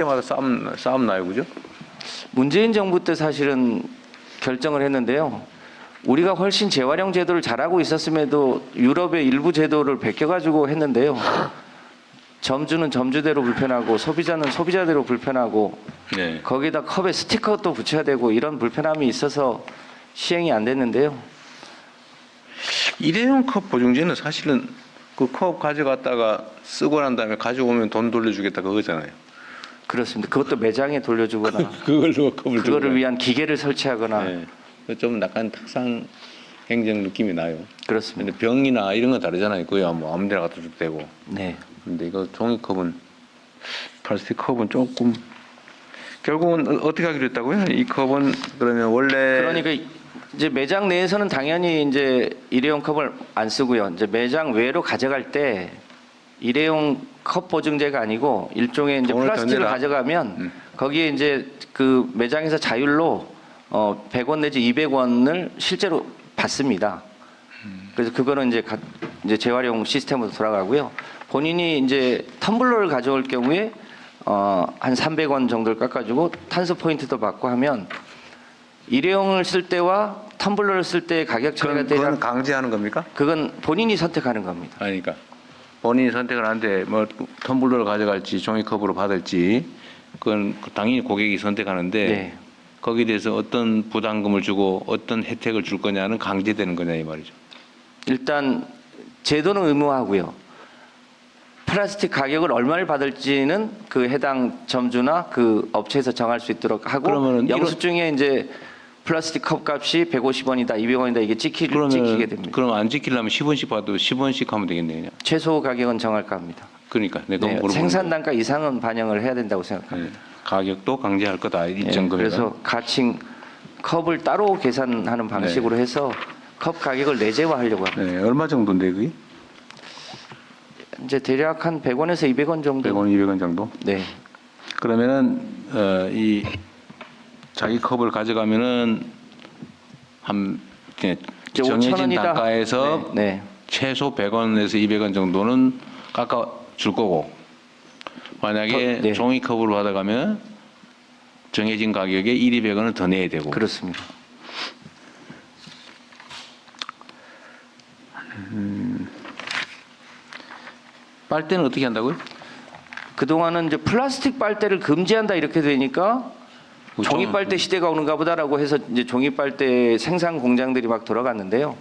때마다 싸움 나요, 그죠? 문재인 정부 때 사실은 결정을 했는데요. 우리가 훨씬 재활용 제도를 잘하고 있었음에도 유럽의 일부 제도를 베껴가지고 했는데요. 점주는 점주대로 불편하고 소비자는 소비자대로 불편하고 네. 거기다 컵에 스티커도 붙여야 되고 이런 불편함이 있어서 시행이 안 됐는데요. 일회용 컵 보증제는 사실은 그 컵 가져갔다가 쓰고 난 다음에 가져오면 돈 돌려주겠다 그거잖아요. 그렇습니다. 그것도 매장에 돌려주거나 그걸로 컵을 그거를 위한 기계를 설치하거나 네. 좀 약간 탁상 행정 느낌이 나요. 그렇습니다. 근데 병이나 이런 건 다르잖아요. 그거야 뭐 아무데나 갖다 줘도 되고. 네. 근데 이거 종이컵은 플라스틱 컵은 조금 결국은 어떻게 하기로 했다고요? 이 컵은 그러면 원래 그러니까 이제 매장 내에서는 당연히 이제 일회용 컵을 안 쓰고요. 이제 매장 외로 가져갈 때 일회용 컵 보증제가 아니고 일종의 이제 돈을 더 플라스틱을 내라. 가져가면 거기에 이제 그 매장에서 자율로 100원 내지 200원을 실제로 받습니다. 그래서 그거는 이제 재활용 시스템으로 돌아가고요. 본인이 이제 텀블러를 가져올 경우에 한 300원 정도를 깎아주고 탄소 포인트도 받고 하면 일회용을 쓸 때와 텀블러를 쓸 때 가격 차이가 그건 강제하는 겁니까? 그건 본인이 선택하는 겁니다. 아니까 본인이 선택을 하는데 뭐 텀블러를 가져갈지 종이컵으로 받을지 그건 당연히 고객이 선택하는데 네. 거기에 대해서 어떤 부담금을 주고 어떤 혜택을 줄 거냐는 강제되는 거냐 이 말이죠. 일단 제도는 의무화하고요. 플라스틱 가격을 얼마를 받을지는 그 해당 점주나 그 업체에서 정할 수 있도록 하고 그러면은 영수증에 이제 플라스틱 컵 값이 150원이다, 200원이다 이게 찍히게 됩니다. 그럼 안 지키려면 10원씩 받아도 10원씩 하면 되겠네요. 그냥. 최소 가격은 정할까 합니다. 그러니까 내가 네, 물어보는 생산 거예요. 단가 이상은 반영을 해야 된다고 생각합니다. 네. 가격도 강제할 거다 일정 금액. 그래서 가칭 컵을 따로 계산하는 방식으로 해서 컵 가격을 내재화하려고 합니다. 네, 얼마 정도인데 그게? 이제 대략 한 100원에서 200원 정도. 100원, 200원 정도? 네. 그러면은 이 자기 컵을 가져가면은 한 그냥 이제 정해진 5,000원이다. 단가에서 네. 최소 100원에서 200원 정도는 깎아 줄 거고 만약에 네. 종이컵으로 받아가면 정해진 가격에 1, 200원을 더 내야 되고 그렇습니다. 빨대는 어떻게 한다고요? 그동안은 이제 플라스틱 빨대를 금지한다 이렇게 되니까 종이 빨대 시대가 오는가 보다라고 해서 이제 종이 빨대 생산 공장들이 막 돌아갔는데요.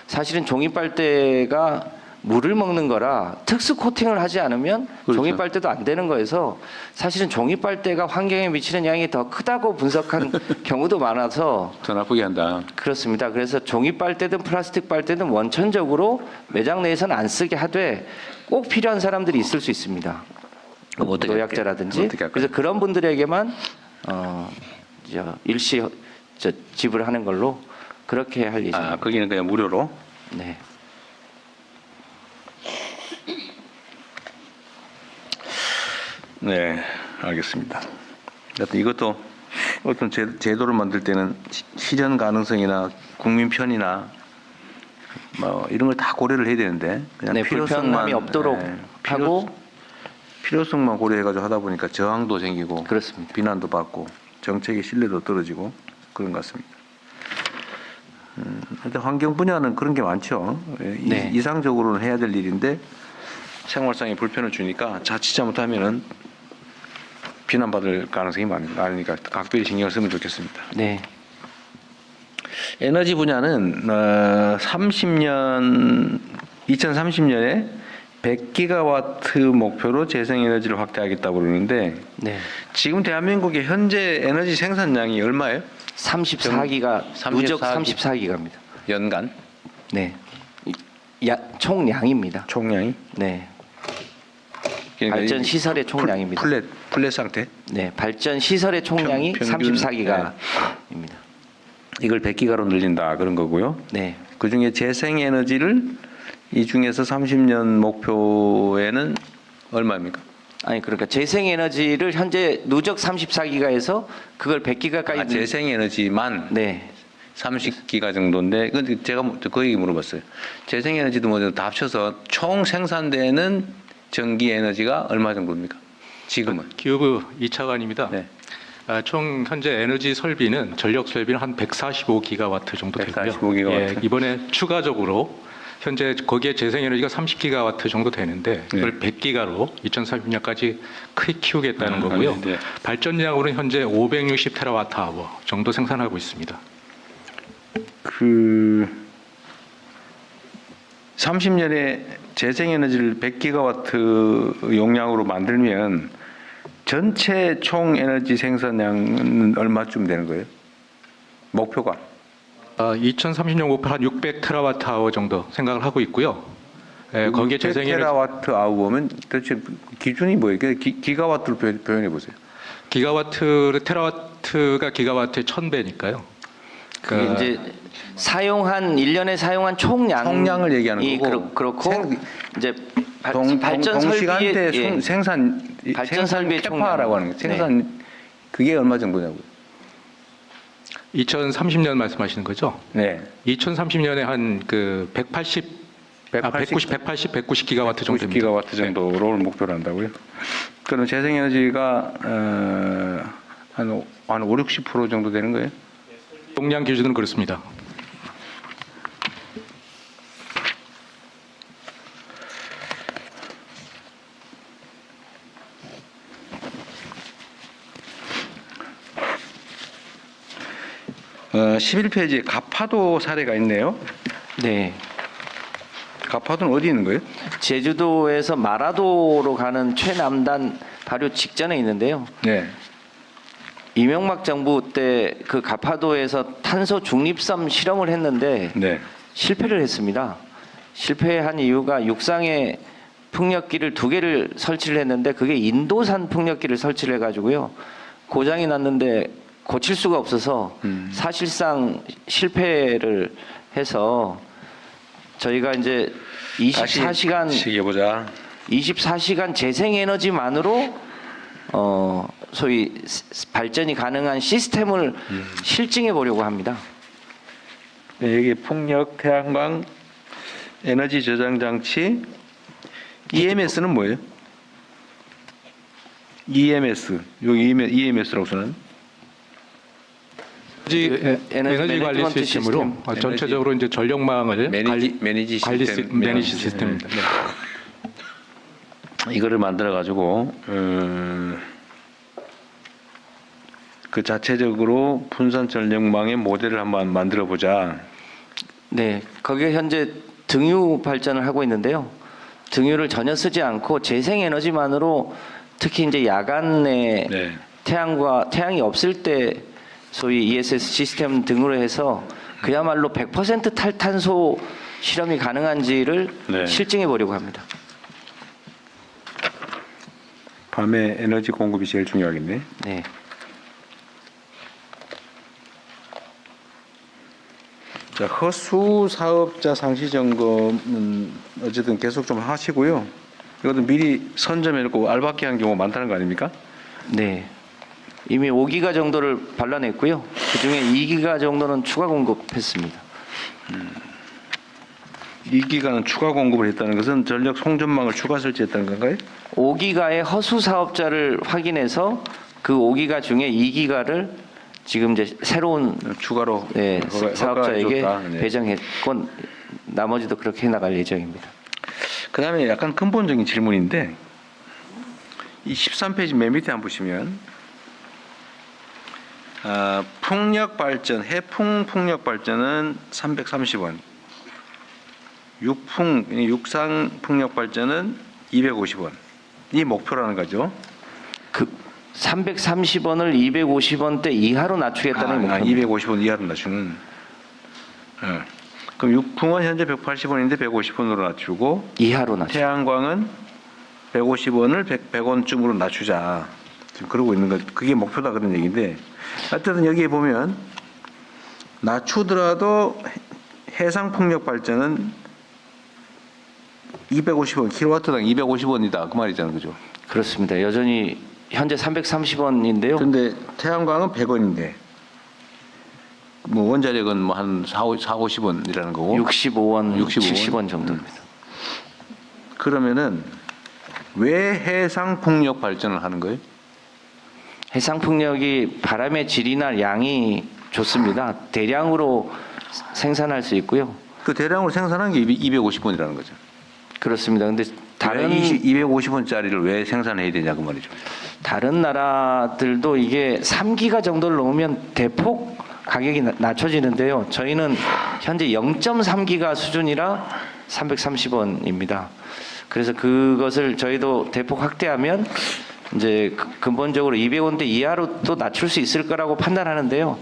사실은 종이 빨대가 물을 먹는 거라 특수 코팅을 하지 않으면 그렇죠. 종이 빨대도 안 되는 거여서 사실은 종이 빨대가 환경에 미치는 양이 더 크다고 분석한 경우도 많아서 더 나쁘게 한다. 그렇습니다. 그래서 종이 빨대든 플라스틱 빨대든 원천적으로 매장 내에서는 안 쓰게 하되 꼭 필요한 사람들이 있을 수 있습니다. 그럼 어떻게 노약자라든지. 할까요? 어떻게 할까요? 그래서 그런 분들에게만 일시 지불하는 걸로 그렇게 할 예정입니다. 아, 거기는 그냥 무료로? 네. 네, 알겠습니다. 하여튼 이것도 어떤 제도를 만들 때는 실현 가능성이나 국민 편이나 뭐 이런 걸 다 고려를 해야 되는데 그냥 네, 필요성만 불편함이 없도록 하고 필요성만 고려해가지고 하다 보니까 저항도 생기고 그렇습니다. 비난도 받고 정책의 신뢰도 떨어지고 그런 것 같습니다. 하여튼 환경 분야는 그런 게 많죠. 네. 이상적으로는 해야 될 일인데 생활상의 불편을 주니까 자칫 잘못하면은 비난받을 가능성이 많으니까 각별히 신경을 쓰면 좋겠습니다. 네. 에너지 분야는 2030년에 100기가와트 목표로 재생에너지를 확대하겠다고 그러는데 네. 지금 대한민국의 현재 에너지 생산량이 얼마예요? 34기가 누적 34기가입니다. 연간 네. 총량입니다. 총량이? 네. 그러니까 발전 시설의 총량입니다. 플랫 상태? 네, 발전 시설의 총량이 평균, 34기가입니다. 이걸 100기가로 늘린다 그런 거고요. 네. 그 중에 재생에너지를 이 중에서 30년 목표에는 얼마입니까? 아니 그러니까 재생에너지를 현재 누적 34기가에서 그걸 100기가까지 아, 재생에너지만 네. 30기가 정도인데 근데 제가 그 얘기 물어봤어요. 재생에너지도 뭐 다 합쳐서 총 생산되는 전기 에너지가 얼마 정도입니까? 지금은. 기후부 이차관입니다. 네. 총 현재 에너지 설비는 전력 설비는 한 145기가와트 정도 되고요. 145기가와트. 예, 이번에 추가적으로 현재 거기에 재생에너지가 30기가와트 정도 되는데 이걸 100기가로 2030년까지 크게 키우겠다는 거고요. 네. 발전량으로는 현재 560테라와트아워 정도 생산하고 있습니다. 그 30년에 재생에너지를 100기가와트 용량으로 만들면 전체 총 에너지 생산량은 얼마쯤 되는 거예요? 목표가? 2030년 목표 한 600테라와트아워 정도 생각을 하고 있고요. 예, 거기에 재생에너지 테라와트 아워면 도대체 기준이 뭐예요? 기가와트로 표현해 보세요. 테라와트가 기가와트의 1000배니까요. 그게 이제 사용한 1년에 사용한 총량을 얘기하는 거고. 그렇고 이제 발전 동시간대 설비의 발전 설비의 캐파라고 하는 거. 생산 그게 얼마 정도냐고요? 2030년 말씀하시는 거죠? 네. 2030년에 한 그 190기가와트 정도 90기가와트 정도를 목표로 한다고요? 그럼 재생에너지가 한 5, 60% 정도 되는 거예요? 용량 기준은 그렇습니다. 어, 11페이지에 가파도 사례가 있네요. 네. 가파도는 어디 있는 거예요? 제주도에서 마라도로 가는 최남단 바로 직전에 있는데요. 네. 이명박 정부 때 그 가파도에서 탄소 중립섬 실험을 했는데 네. 실패를 했습니다. 실패한 이유가 육상에 풍력기를 2개를 설치를 했는데 그게 인도산 풍력기를 설치를 해가지고요. 고장이 났는데 고칠 수가 없어서 사실상 실패를 해서 저희가 이제 24시간 시계보자. 24시간 재생에너지만으로 소위 발전이 가능한 시스템을 실증해 보려고 합니다. 네, 여기 풍력, 태양광, 에너지 저장 장치, EMS는 뭐예요? EMS 여기 EMS라고 쓰는 에너지 관리 매니지먼트 시스템으로 시스템. 전체적으로 이제 전력망을 매니지 매니지 시스템입니다. 네. 이거를 만들어 가지고 그 자체적으로 분산 전력망의 모델을 한번 만들어 보자. 네, 거기에 현재 등유 발전을 하고 있는데요. 등유를 전혀 쓰지 않고 재생에너지만으로 특히 이제 야간에 네. 태양이 없을 때 소위 ESS 시스템 등으로 해서 그야말로 100% 탈탄소 실험이 가능한지를 네. 실증해 보려고 합니다. 밤에 에너지 공급이 제일 중요하겠네. 네. 자, 허수 사업자 상시 점검은 어쨌든 계속 좀 하시고요. 이것도 미리 선점해놓고 알박기 한 경우 많다는 거 아닙니까? 네. 이미 5기가 정도를 발라냈고요. 그중에 2기가 정도는 추가 공급했습니다. 2기가는 추가 공급을 했다는 것은 전력 송전망을 추가 설치했다는 건가요? 5기가의 허수 사업자를 확인해서 그 5기가 중에 2기가를 지금 이제 새로운 추가로 사업자에게 줬다. 네. 배정했고 나머지도 그렇게 해나갈 예정입니다. 그다음에 약간 근본적인 질문인데 이 13페이지 맨 밑에 한번 보시면 풍력 발전, 해풍 풍력 발전은 330원, 육상 풍력 발전은 250원. 이 목표라는 거죠. 그 330원을 250원대 이하로 낮추겠다는 목표입니다. 250원 이하로 낮추는. 그럼 육풍은 현재 180원인데 150원으로 낮추고 이하로 낮추. 태양광은 150원을 100원쯤으로 낮추자. 지금 그러고 있는 거. 그게 목표다 그런 얘기인데 어쨌든 여기에 보면 낮추더라도 해상 풍력 발전은 250원 킬로와트당 250원이다 그 말이잖아요, 그죠? 그렇습니다. 여전히 현재 330원인데요. 근데 태양광은 100원인데 뭐 원자력은 뭐 한 50원이라는 거고 65원, 65원? 70원 정도입니다. 그러면은 왜 해상 풍력 발전을 하는 거예요? 해상 풍력이 바람의 질이나 양이 좋습니다. 대량으로 생산할 수 있고요. 그 대량으로 생산한 게 250원이라는 거죠. 그렇습니다. 근데 다른 250원짜리를 왜 생산해야 되냐 그 말이죠. 다른 나라들도 이게 3기가 정도를 넘으면 대폭 가격이 낮춰지는데요. 저희는 현재 0.3기가 수준이라 330원입니다. 그래서 그것을 저희도 대폭 확대하면 이제 근본적으로 200원대 이하로 또 낮출 수 있을 거라고 판단하는데요.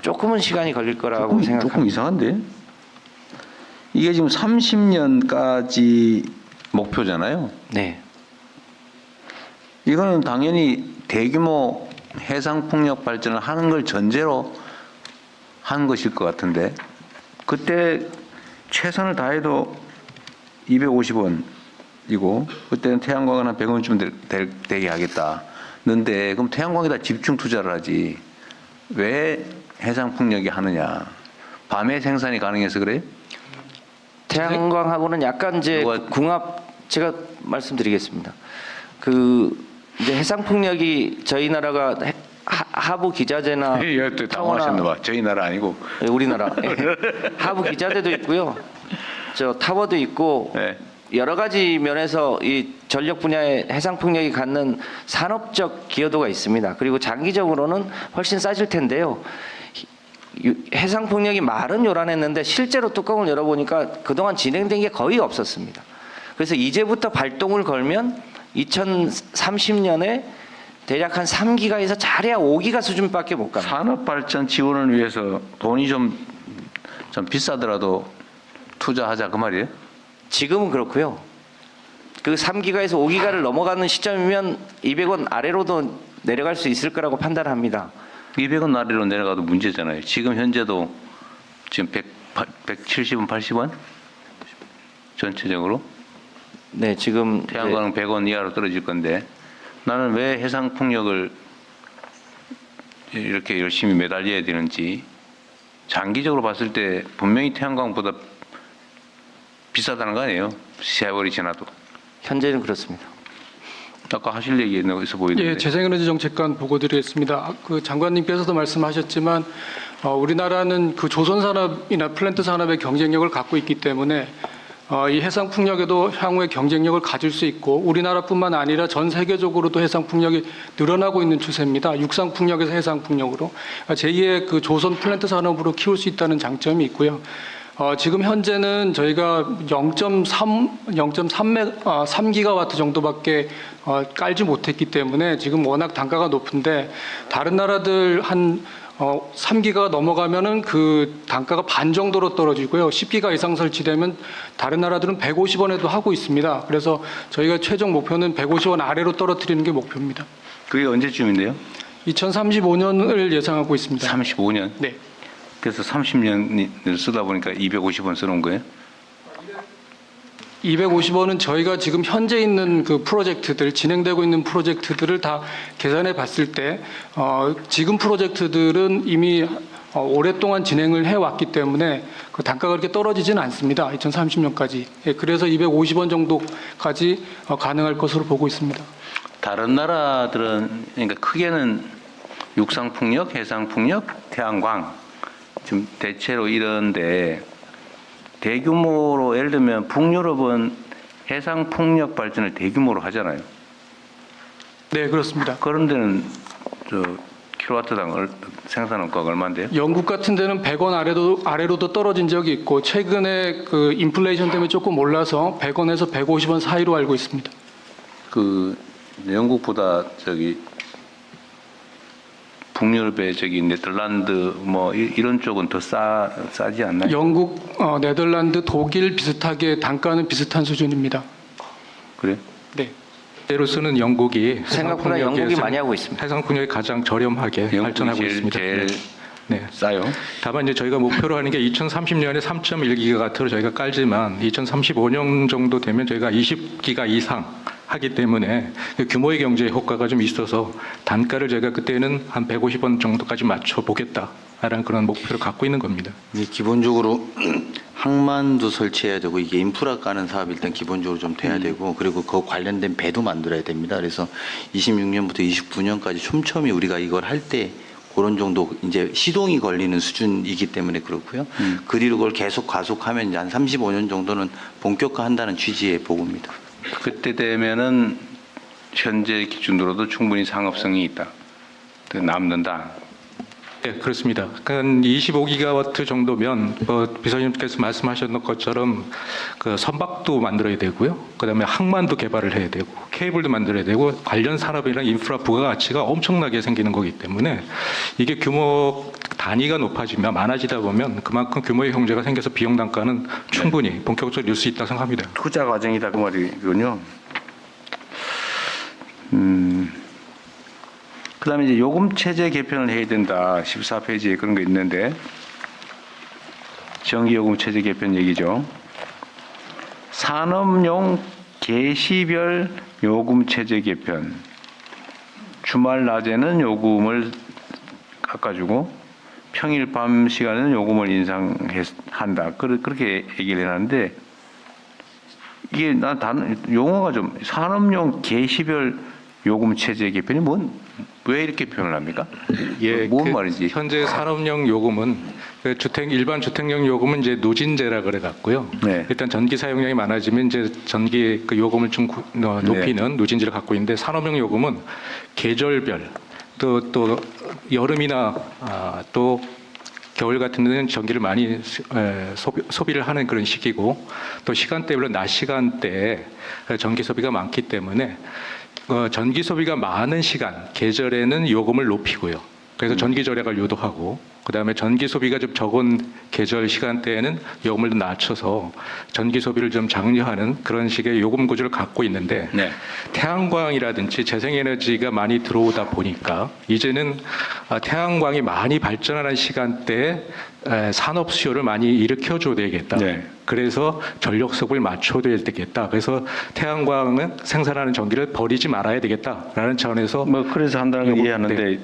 조금은 시간이 걸릴 거라고 생각합니다. 조금 이상한데? 이게 지금 30년까지 목표잖아요. 네. 이거는 당연히 대규모 해상 풍력 발전을 하는 걸 전제로 한 것일 것 같은데 그때 최선을 다해도 250원이고 그때는 태양광은 한 100원쯤 되게 하겠다는데 그럼 태양광에다 집중 투자를 하지 왜 해상 풍력이 하느냐? 밤에 생산이 가능해서 그래요? 태양광하고는 약간 이제 궁합 제가 말씀드리겠습니다. 그 이제 해상 풍력이 저희 나라가 하부 기자재나 또 당황하셨나 봐. 저희 나라 아니고 우리나라 하부 기자재도 있고요. 저 타워도 있고 네. 여러 가지 면에서 이 전력 분야의 해상 풍력이 갖는 산업적 기여도가 있습니다. 그리고 장기적으로는 훨씬 싸질 텐데요. 해상 풍력이 말은 요란했는데 실제로 뚜껑을 열어보니까 그동안 진행된 게 거의 없었습니다. 그래서 이제부터 발동을 걸면 2030년에 대략 한 3기가에서 잘해야 5기가 수준밖에 못 갑니다. 산업 발전 지원을 위해서 돈이 좀 비싸더라도 투자하자 그 말이에요? 지금은 그렇고요. 그 3기가에서 5기가를 넘어가는 시점이면 200원 아래로도 내려갈 수 있을 거라고 판단합니다. 200원 아래로 내려가도 문제잖아요. 지금 현재도 지금 170원, 80원? 전체적으로? 네, 지금 태양광은 100원 이하로 떨어질 건데 나는 왜 해상 풍력을 이렇게 열심히 매달려야 되는지 장기적으로 봤을 때 분명히 태양광보다 비싸다는 거 아니에요? 세월이 지나도. 현재는 그렇습니다. 아까 하실 얘기 있어 보이는데. 예, 재생에너지 정책관 보고드리겠습니다. 그 장관님께서도 말씀하셨지만 우리나라는 그 조선 산업이나 플랜트 산업의 경쟁력을 갖고 있기 때문에 이 해상 풍력에도 향후에 경쟁력을 가질 수 있고 우리나라뿐만 아니라 전 세계적으로도 해상 풍력이 늘어나고 있는 추세입니다. 육상 풍력에서 해상 풍력으로 제2의 그 조선 플랜트 산업으로 키울 수 있다는 장점이 있고요. 지금 현재는 저희가 3기가와트 정도밖에 깔지 못했기 때문에 지금 워낙 단가가 높은데 다른 나라들 한 3기가가 넘어가면은 그 단가가 반 정도로 떨어지고요. 10기가 이상 설치되면 다른 나라들은 150원에도 하고 있습니다. 그래서 저희가 최종 목표는 150원 아래로 떨어뜨리는 게 목표입니다. 그게 언제쯤인데요? 2035년을 예상하고 있습니다. 35년? 네. 그래서 30년을 쓰다 보니까 250원 써놓은 거예요? 250원은 저희가 지금 현재 있는 그 프로젝트들, 진행되고 있는 프로젝트들을 다 계산해 봤을 때 지금 프로젝트들은 이미 오랫동안 진행을 해왔기 때문에 그 단가가 그렇게 떨어지지는 않습니다. 2030년까지. 예, 그래서 250원 정도까지 가능할 것으로 보고 있습니다. 다른 나라들은 그러니까 크게는 육상풍력, 해상풍력, 태양광 좀 대체로 이런데 대규모로 예를 들면 북유럽은 해상풍력 발전을 대규모로 하잖아요. 네, 그렇습니다. 그런 데는 킬로와트당 생산 원가가 얼마인데요? 영국 같은 데는 100원 아래로도 떨어진 적이 있고 최근에 그 인플레이션 때문에 조금 올라서 100원에서 150원 사이로 알고 있습니다. 그 영국보다 북유럽의 네덜란드 뭐 이런 쪽은 더 싸지 않나요? 영국, 네덜란드, 독일 비슷하게 단가는 비슷한 수준입니다. 그래? 네. 때로서는 영국이 생각보다 영국이 많이 하고 있습니다. 해상 풍력이 가장 저렴하게 발전하고 있습니다. 제일 네. 싸요. 다만 이제 저희가 목표로 하는 게 2030년에 3.1기가와트로 저희가 깔지만 2035년 정도 되면 저희가 20기가 이상 하기 때문에 그 규모의 경제 효과가 좀 있어서 단가를 제가 그때는 한 150원 정도까지 맞춰 보겠다라는 그런 목표를 갖고 있는 겁니다. 이게 기본적으로 항만도 설치해야 되고 이게 인프라 까는 사업이 일단 기본적으로 좀 돼야 되고 그리고 그 관련된 배도 만들어야 됩니다. 그래서 26년부터 29년까지 촘촘히 우리가 이걸 할 때 그런 정도 이제 시동이 걸리는 수준이기 때문에 그렇고요. 그리고 그걸 계속 가속하면 이제 한 35년 정도는 본격화한다는 취지의 보고입니다. 그때 되면은 현재 기준으로도 충분히 상업성이 있다. 남는다. 네, 그렇습니다. 한 25기가와트 정도면 비서님께서 말씀하셨던 것처럼 그 선박도 만들어야 되고요. 그다음에 항만도 개발을 해야 되고 케이블도 만들어야 되고 관련 산업이랑 인프라 부가가치가 엄청나게 생기는 거기 때문에 이게 규모 단위가 높아지면 많아지다 보면 그만큼 규모의 형제가 생겨서 비용 단가는 충분히 본격적으로 낼 수 있다고 생각합니다. 투자 과정이다 그 말이군요. 그다음에 이제 요금 체제 개편을 해야 된다. 14페이지에 그런 거 있는데 전기 요금 체제 개편 얘기죠. 산업용 개시별 요금 체제 개편. 주말 낮에는 요금을 깎아주고 평일 밤 시간에는 요금을 인상한다. 그렇게 얘기를 해놨는데 이게 난 용어가 좀 산업용 개시별 요금 체제 개편이 왜 이렇게 표현을 합니까? 예, 뭔 말이지? 현재 산업용 요금은 그 일반 주택용 요금은 이제 누진제라 그래 갖고요. 네. 일단 전기 사용량이 많아지면 이제 전기 그 요금을 좀 높이는 누진제를 갖고 있는데 산업용 요금은 계절별 또 여름이나 또 겨울 같은 데는 전기를 많이 소비를 하는 그런 시기고 또 시간대별로 낮 시간대에 전기 소비가 많기 때문에 전기 소비가 많은 시간, 계절에는 요금을 높이고요. 그래서 전기 절약을 유도하고 그다음에 전기 소비가 좀 적은 계절 시간대에는 요금을 좀 낮춰서 전기 소비를 좀 장려하는 그런 식의 요금 구조를 갖고 있는데 네. 태양광이라든지 재생에너지가 많이 들어오다 보니까 이제는 태양광이 많이 발전하는 시간대에 산업 수요를 많이 일으켜줘야 되겠다. 네. 그래서 전력섭을 맞춰줘야 되겠다. 그래서 태양광은 생산하는 전기를 버리지 말아야 되겠다라는 차원에서 그래서 한다는 걸 요금, 이해하는데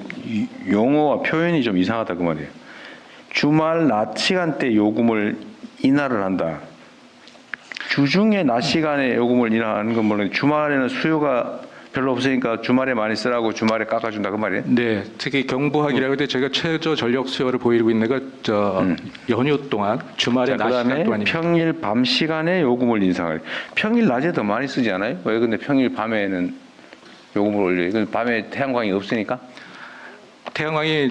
용어와 표현이 좀 이상하다 그 말이에요. 주말 낮 시간대 요금을 인하를 한다. 주중에 낮 시간에 요금을 인하하는 건 물론 주말에는 수요가 별로 없으니까 주말에 많이 쓰라고 주말에 깎아준다 그 말이에요. 네, 특히 경부하기라고 할 때 저희가 최저 전력 수요를 보이고 있는 건 연휴 동안 주말에 낮 시간 그다음에 동안입니다. 평일 밤 시간에 요금을 인상을. 평일 낮에 더 많이 쓰지 않아요? 왜 근데 평일 밤에는 요금을 올려요? 이건 밤에 태양광이 없으니까? 태양광이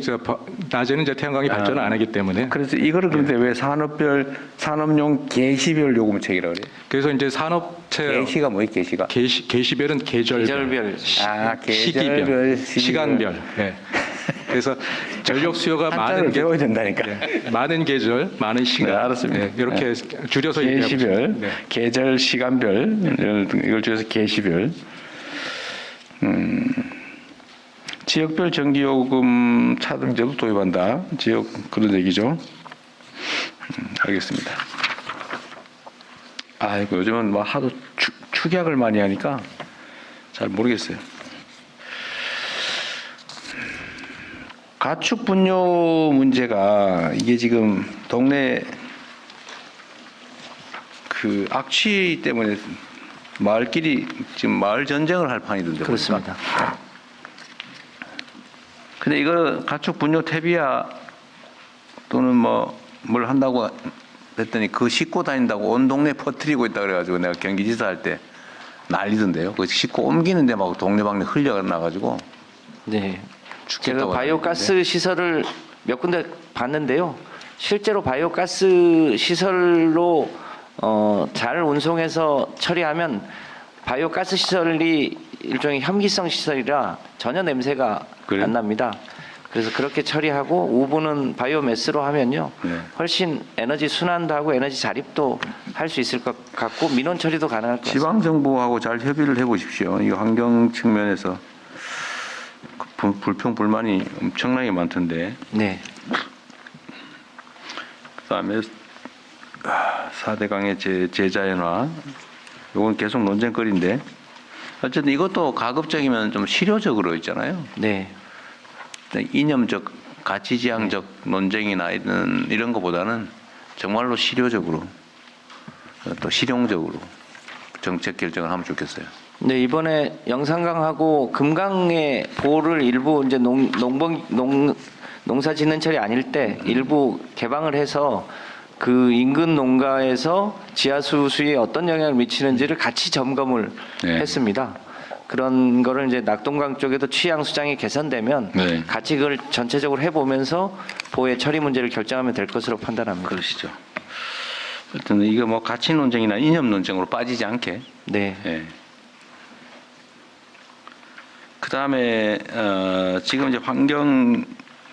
낮에는 이제 태양광이 발전을 안 하기 때문에 그래서 이거를 그런데 왜 산업용 개시별 요금 체계라고 그래요? 그래서 이제 산업체 개시가 뭐예요? 개시가? 계시별은 계절별, 계절별 시기별, 시간별. 네. 그래서 전력 수요가 많은 배워야 된다니까. 많은 계절, 많은 시간. 네, 알았습니다. 이렇게 줄여서 개시별, 얘기하고 네. 계절, 시간별 이걸 줄여서 개시별. 지역별 전기요금 차등제도 도입한다. 지역 그런 얘기죠. 알겠습니다. 아이고 요즘은 뭐 하도 축약을 많이 하니까 잘 모르겠어요. 가축 분뇨 문제가 이게 지금 동네 그 악취 때문에 마을끼리 지금 마을 전쟁을 할 판이던데. 그렇습니다. 보니까. 근데 이거 가축 분뇨 퇴비야 또는 뭘 한다고 했더니 그 싣고 다닌다고 온 동네 퍼뜨리고 있다 그래가지고 내가 경기지사 할 때 난리던데요. 그 싣고 옮기는데 막 동네방네 흘려나가지고 네. 제가 죽겠다고 바이오가스 시설을 몇 군데 봤는데요. 실제로 바이오가스 시설로 잘 운송해서 처리하면 바이오가스 시설이 일종의 혐기성 시설이라 전혀 냄새가 그래요? 안 납니다. 그래서 그렇게 처리하고 우부는 바이오매스로 하면요. 네. 훨씬 에너지 순환도 하고 에너지 자립도 할 수 있을 것 같고 민원 처리도 가능할 것 같습니다. 지방 정부하고 잘 협의를 해보십시오. 이 환경 측면에서 불평 불만이 엄청나게 많던데. 네. 그다음에 4대강의 재자연화. 이건 계속 논쟁거리인데 어쨌든 이것도 가급적이면 좀 실효적으로 있잖아요. 네. 이념적, 가치지향적 논쟁이나 이런 것보다는 정말로 실효적으로 또 실용적으로 정책 결정을 하면 좋겠어요. 네, 이번에 영산강하고 금강의 보호를 일부 이제 농사 짓는 철이 아닐 때 일부 개방을 해서 그 인근 농가에서 지하수 수위에 어떤 영향을 미치는지를 같이 점검을 네. 했습니다. 그런 거를 이제 낙동강 쪽에도 취양 수장이 개선되면 네. 같이 그걸 전체적으로 해보면서 보호의 처리 문제를 결정하면 될 것으로 판단합니다. 그러시죠. 어쨌든 이거 뭐 가치 논쟁이나 이념 논쟁으로 빠지지 않게. 네. 예. 그 다음에 지금 이제 환경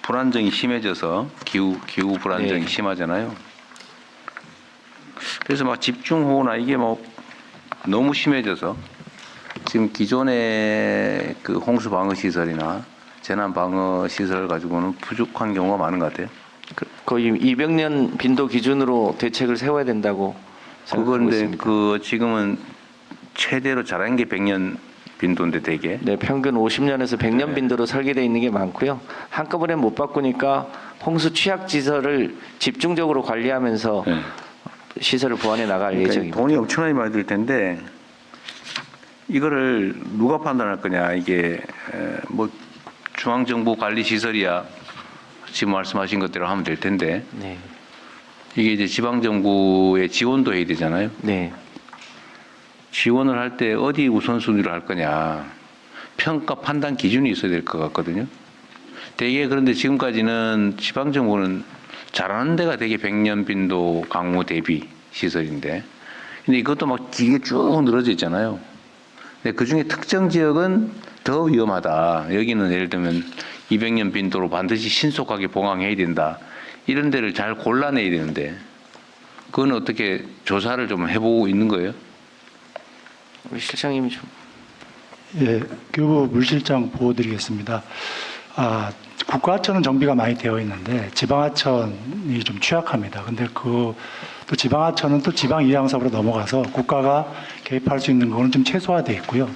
불안정이 심해져서 기후 불안정이 네. 심하잖아요. 그래서 막 집중호우나 이게 뭐 너무 심해져서 지금 기존의 그 홍수 방어 시설이나 재난 방어 시설 가지고는 부족한 경우가 많은 것 같아요. 거의 200년 빈도 기준으로 대책을 세워야 된다고 생각하고 그건데 있습니다. 그 지금은 최대로 잘한 게 100년 빈도인데 되게. 네, 평균 50년에서 100년 빈도로 설계되어 있는 게 많고요. 한꺼번에 못 바꾸니까 홍수 취약 시설을 집중적으로 관리하면서 네. 시설을 보완해 나갈 그러니까 예정입니다. 돈이 엄청나게 많이 들 텐데 이거를 누가 판단할 거냐. 이게 뭐 중앙정부 관리 시설이야 지금 말씀하신 것대로 하면 될 텐데 네, 이게 이제 지방정부의 지원도 해야 되잖아요. 네, 지원을 할 때 어디 우선순위로 할 거냐. 평가 판단 기준이 있어야 될 것 같거든요. 대개 그런데 지금까지는 지방정부는 잘하는 데가 되게 100년 빈도 강우 대비 시설인데 근데 이것도 막 길게 쭉 늘어져 있잖아요. 근데 그중에 특정 지역은 더 위험하다. 여기는 예를 들면 200년 빈도로 반드시 신속하게 봉항해야 된다. 이런 데를 잘 골라내야 되는데 그건 어떻게 조사를 좀 해보고 있는 거예요? 우리 실장님이 좀. 예, 교부 물실장 보고드리겠습니다. 국가하천은 정비가 많이 되어 있는데 지방하천이 좀 취약합니다. 근데 또 지방하천은 또 지방이양사업으로 넘어가서 국가가 개입할 수 있는 거는 좀 최소화되어 있고요.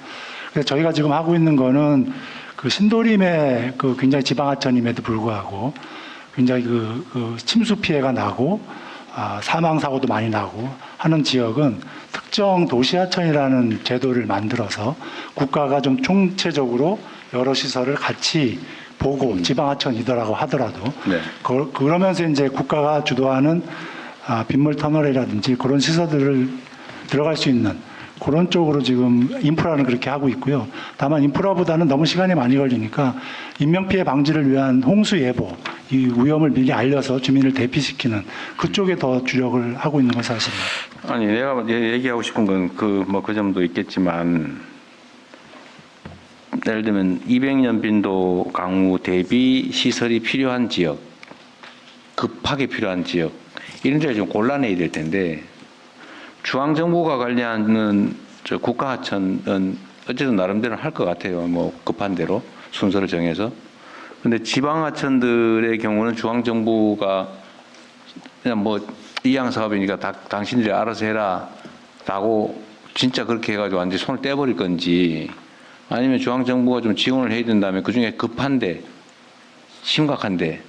그래서 저희가 지금 하고 있는 거는 그 신도림의 그 굉장히 지방하천임에도 불구하고 굉장히 그 침수 피해가 나고 사망 사고도 많이 나고 하는 지역은 특정 도시하천이라는 제도를 만들어서 국가가 좀 총체적으로 여러 시설을 같이 보고 지방하천이더라고 하더라도 네. 그러면서 이제 국가가 주도하는 빗물 터널이라든지 그런 시설들을 들어갈 수 있는 그런 쪽으로 지금 인프라는 그렇게 하고 있고요. 다만 인프라보다는 너무 시간이 많이 걸리니까 인명피해 방지를 위한 홍수 예보, 이 위험을 미리 알려서 주민을 대피시키는 그쪽에 더 주력을 하고 있는 건 사실입니다. 아니 내가 얘기하고 싶은 건 그 점도 있겠지만 예를 들면 200년 빈도 강우 대비 시설이 필요한 지역, 급하게 필요한 지역 이런 데를 좀 골라내야 될 텐데 중앙정부가 관리하는 저 국가하천은 어쨌든 나름대로 할 것 같아요. 뭐 급한 대로 순서를 정해서. 근데 지방하천들의 경우는 중앙정부가 그냥 뭐 이양 사업이니까 당신들이 알아서 해라라고 진짜 그렇게 해가지고 완전 히 손을 떼버릴 건지 아니면 중앙정부가 좀 지원을 해야 된다면 그중에 급한데 심각한데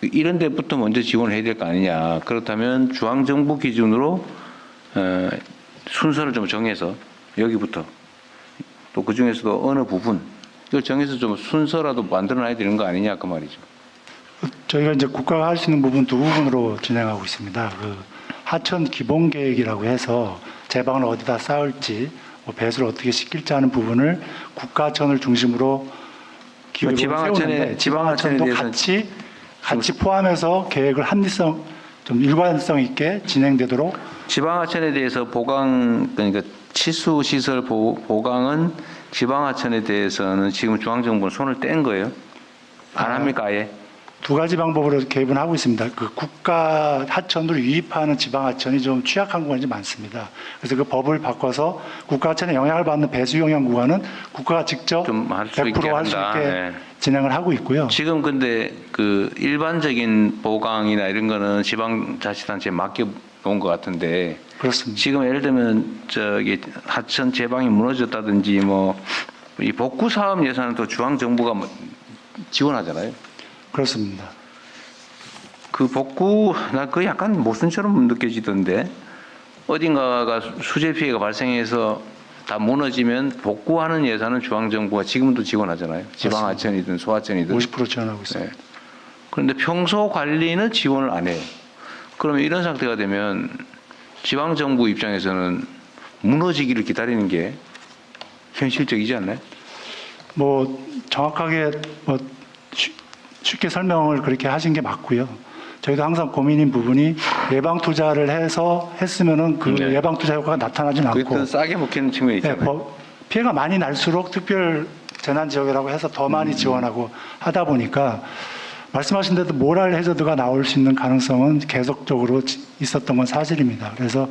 이런 데부터 먼저 지원을 해야 될 거 아니냐. 그렇다면 중앙정부 기준으로 순서를 좀 정해서 여기부터 또 그중에서도 어느 부분 이걸 정해서 좀 순서라도 만들어놔야 되는 거 아니냐 그 말이죠. 저희가 이제 국가가 할 수 있는 부분 두 부분으로 진행하고 있습니다. 그 하천 기본 계획이라고 해서 제방을 어디다 쌓을지 뭐 배수를 어떻게 시킬지 하는 부분을 국가하천을 중심으로 기획을 세우는데 지방하천도 같이 포함해서 계획을 합리성 좀 일관성 있게 진행되도록 지방하천에 대해서 보강 그러니까 치수 시설 보강은 지방하천에 대해서는 지금 중앙정부는 손을 뗀 거예요. 안 합니까 아예? 두 가지 방법으로 개입은 하고 있습니다. 그 국가 하천으로 유입하는 지방 하천이 좀 취약한 구간이 많습니다. 그래서 그 법을 바꿔서 국가 하천에 영향을 받는 배수 영향 구간은 국가가 직접 좀 할 수 100% 있게 할 수 한다. 있게 네. 진행을 하고 있고요. 지금 근데 그 일반적인 보강이나 이런 거는 지방자치단체에 맡겨 놓은 것 같은데 그렇습니다. 지금 예를 들면 저기 하천 제방이 무너졌다든지 뭐 이 복구 사업 예산은 또 중앙 정부가 뭐 지원하잖아요. 그렇습니다. 그 복구 나 그 약간 모순처럼 느껴지던데 어딘가가 수재 피해가 발생해서 다 무너지면 복구하는 예산은 중앙 정부가 지금도 지원하잖아요. 지방 하천이든 소하천이든 50% 지원하고 있습니다. 네. 그런데 평소 관리는 지원을 안 해요. 그러면 이런 상태가 되면 지방 정부 입장에서는 무너지기를 기다리는 게 현실적이지 않나요? 뭐 정확하게 뭐 쉽게 설명을 그렇게 하신 게 맞고요. 저희도 항상 고민인 부분이 예방 투자를 해서 했으면은 그 네. 예방 투자 효과가 나타나진 그게 않고 더 싸게 먹히는 측면이 네, 있잖아요. 피해가 많이 날수록 특별 재난 지역이라고 해서 더 많이 지원하고 하다 보니까 말씀하신 대로 모랄 해저드가 나올 수 있는 가능성은 계속적으로 있었던 건 사실입니다. 그래서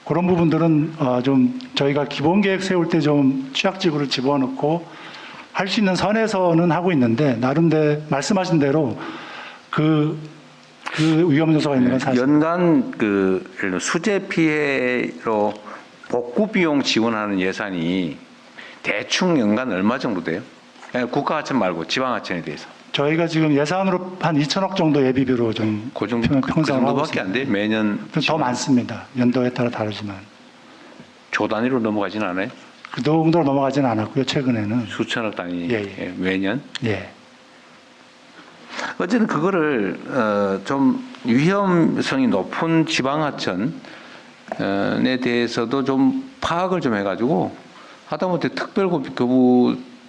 그런 부분들은 좀 저희가 기본 계획 세울 때 좀 취약지구를 집어넣고 할 수 있는 선에서는 하고 있는데 나름대로 말씀하신 대로 그 위험 요소가 있는 건 사실. 연간 그 예를 들어 수재 피해로 복구 비용 지원하는 예산이 대충 연간 얼마 정도 돼요? 그냥 국가 하천 말고 지방 하천에 대해서. 저희가 지금 예산으로 한 2천억 정도 예비비로 좀 그 정도 그 평상을 하고 정도밖에 안 있습니다. 돼. 매년 더 많습니다. 연도에 따라 다르지만 조 단위로 넘어가지는 않아요. 그 정도로 넘어가지는 않았고요. 최근에는 수천억 단위 예, 예, 매년. 예. 어쨌든 그거를 좀 위험성이 높은 지방하천에 대해서도 좀 파악을 좀 해가지고 하다못해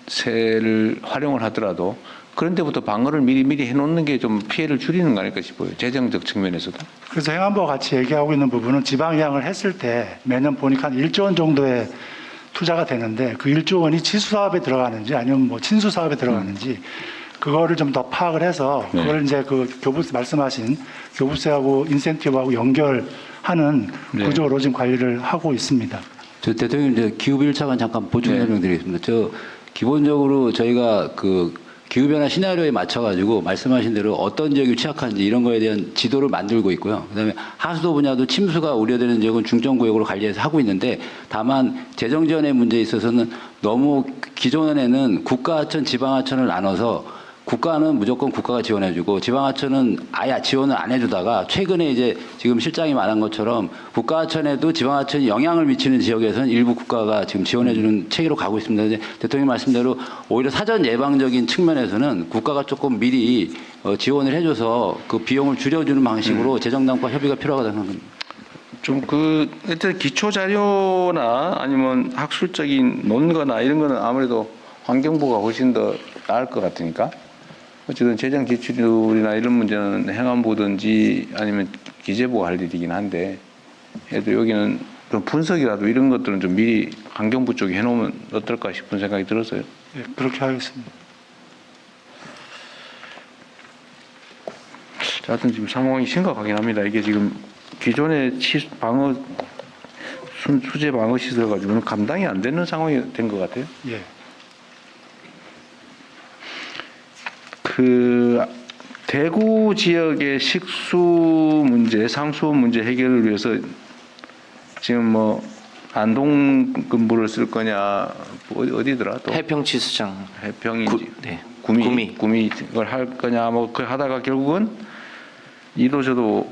특별교부세를 활용을 하더라도 그런 데부터 방어를 미리 해놓는 게 좀 피해를 줄이는 거 아닐까 싶어요. 재정적 측면에서도. 그래서 행안부와 같이 얘기하고 있는 부분은 지방의항을 했을 때 매년 보니까 한 1조 원 정도의 투자가 되는데 그 1조 원이 치수 사업에 들어가는지 아니면 뭐 친수 사업에 들어가는지 그거를 좀 더 파악을 해서 네. 그걸 이제 그 교부세 말씀하신 교부세하고 인센티브하고 연결하는 네. 구조로 지금 관리를 하고 있습니다. 저 대통령 이제 기후 1차관 잠깐 보충 네. 설명드리겠습니다. 저 기본적으로 저희가 그 기후 변화 시나리오에 맞춰 가지고 말씀하신 대로 어떤 지역이 취약한지 이런 거에 대한 지도를 만들고 있고요. 그다음에 하수도 분야도 침수가 우려되는 지역은 중점 구역으로 관리해서 하고 있는데 다만 재정 지원의 문제에 있어서는 너무 기존에는 국가하천, 지방하천을 나눠서 국가는 무조건 국가가 지원해주고 지방하천은 아예 지원을 안 해주다가 최근에 이제 지금 실장이 말한 것처럼 국가하천에도 지방하천이 영향을 미치는 지역에서는 일부 국가가 지금 지원해주는 체계로 가고 있습니다. 이제 대통령 말씀대로 오히려 사전 예방적인 측면에서는 국가가 조금 미리 지원을 해줘서 그 비용을 줄여주는 방식으로 재정당과 협의가 필요하다는 겁니다. 좀 일단 기초 자료나 아니면 학술적인 논거나 이런 거는 아무래도 환경부가 훨씬 더 나을 것 같으니까. 어쨌든 재정 지출이나 이런 문제는 행안부든지 아니면 기재부가 할 일이긴 한데, 그래도 여기는 좀 분석이라도 이런 것들은 좀 미리 환경부 쪽에 해놓으면 어떨까 싶은 생각이 들었어요. 예, 그렇게 하겠습니다. 자, 하여튼 지금 상황이 심각하긴 합니다. 이게 지금 기존의 수재 방어 시설 가지고는 감당이 안 되는 상황이 된 것 같아요. 예. 대구 지역의 식수 문제, 상수 문제 해결을 위해서 지금 뭐 안동근부를 쓸 거냐, 어디더라 또 해평치수장. 해평인지 네. 구미 이걸 할 거냐 뭐 그 하다가 결국은 이도저도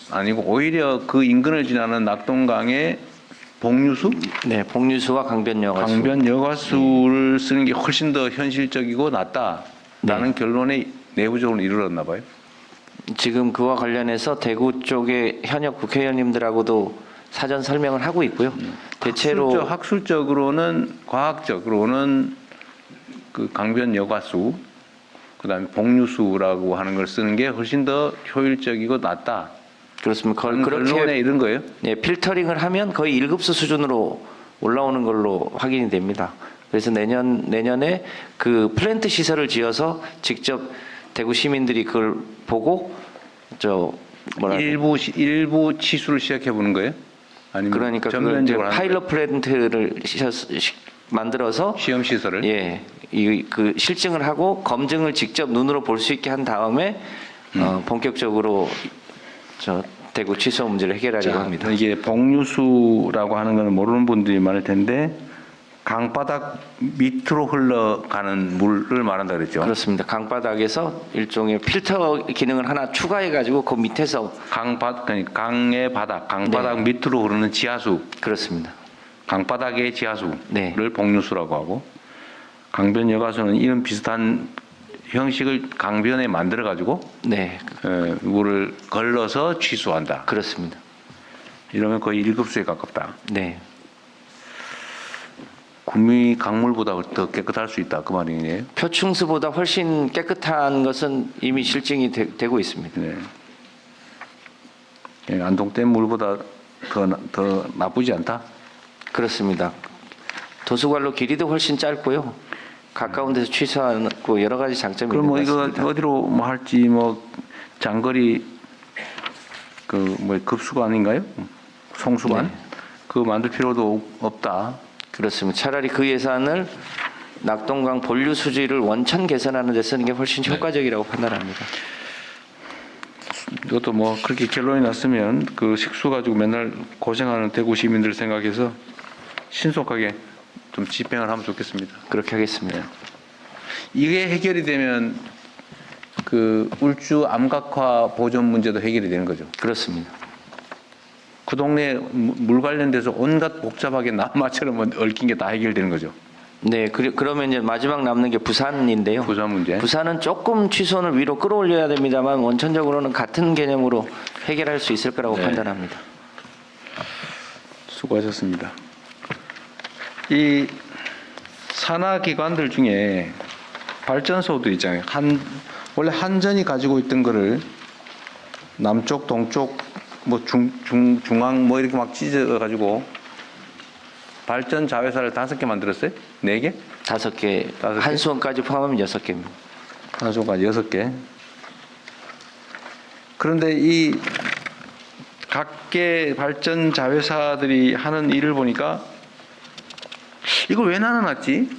아니고 오히려 그 인근을 지나는 낙동강의 복류수, 네, 복류수와 강변 여가수. 강변 여가수를 쓰는 게 훨씬 더 현실적이고 낫다라는 결론에 내부적으로 이르렀나 봐요. 지금 그와 관련해서 대구 쪽의 현역 국회의원님들하고도 사전 설명을 하고 있고요. 대체로 학술적으로는 과학적으로는 그 강변 여가수, 그다음에 복류수라고 하는 걸 쓰는 게 훨씬 더 효율적이고 낫다. 그렇습니다. 그런 결론에 그렇게 이른 거예요. 네, 필터링을 하면 거의 1급수 수준으로 올라오는 걸로 확인이 됩니다. 그래서 내년에 그 플랜트 시설을 지어서 직접 대구 시민들이 그걸 보고 일부 치수를 시작해 보는 거예요? 아니면 그러니까 전면적으로 그 하는 파일럿 플랜트를 만들어서 시험 시설을? 예, 그 실증을 하고 검증을 직접 눈으로 볼 수 있게 한 다음에 본격적으로 대구 취소 문제를 해결하려고 합니다. 이게 복류수라고 하는 거는 모르는 분들이 많을 텐데 강바닥 밑으로 흘러가는 물을 말한다 그랬죠. 그렇습니다. 강바닥에서 일종의 필터 기능을 하나 추가해가지고 그 밑에서 강의 바닥, 강바닥 밑으로 흐르는 지하수, 그렇습니다. 강바닥의 지하수를 네. 복류수라고 하고 강변 여가수는 이런 비슷한 형식을 강변에 만들어 가지고 네, 물을 걸러서 취수한다. 그렇습니다. 이러면 거의 1급수에 가깝다. 네, 구미 강물보다 더 깨끗할 수 있다 그 말이네요. 표충수보다 훨씬 깨끗한 것은 이미 실증이 되고 있습니다. 네. 안동댐 물보다 더 나쁘지 않다. 그렇습니다. 도수관로 길이도 훨씬 짧고요. 가까운 데서 취소하고 여러 가지 장점이 그럼 있는 뭐 것 이거 같습니다. 어디로 뭐 할지 뭐 장거리 그 뭐 급수가 아닌가요? 송수관 네. 그거 만들 필요도 없다. 그렇습니다. 차라리 그 예산을 낙동강 본류 수지를 원천 개선하는 데 쓰는 게 훨씬 효과적이라고 판단합니다. 이것도 뭐 그렇게 결론이 났으면 그 식수 가지고 맨날 고생하는 대구 시민들 생각해서 신속하게 좀 집행을 하면 좋겠습니다. 그렇게 하겠습니다. 이게 해결이 되면 그 울주 암각화 보존 문제도 해결이 되는 거죠. 그렇습니다. 그 동네 물 관련돼서 온갖 복잡하게 남마처럼 얽힌 게 다 해결되는 거죠. 네, 그러면 이제 마지막 남는 게 부산인데요. 부산 문제. 부산은 조금 취소를 위로 끌어올려야 됩니다만 원천적으로는 같은 개념으로 해결할 수 있을 거라고 네. 판단합니다. 수고하셨습니다. 이 산하 기관들 중에 발전소도 있잖아요. 원래 한전이 가지고 있던 거를 남쪽, 동쪽, 뭐 중앙 뭐 이렇게 막 찢어 가지고 발전 자회사를 5개 만들었어요? 4개? 5개, 5개? 한수원까지 포함하면 6개입니다. 한수까지 6개. 그런데 이 각계 발전 자회사들이 하는 일을 보니까 이걸 왜 나눠놨지?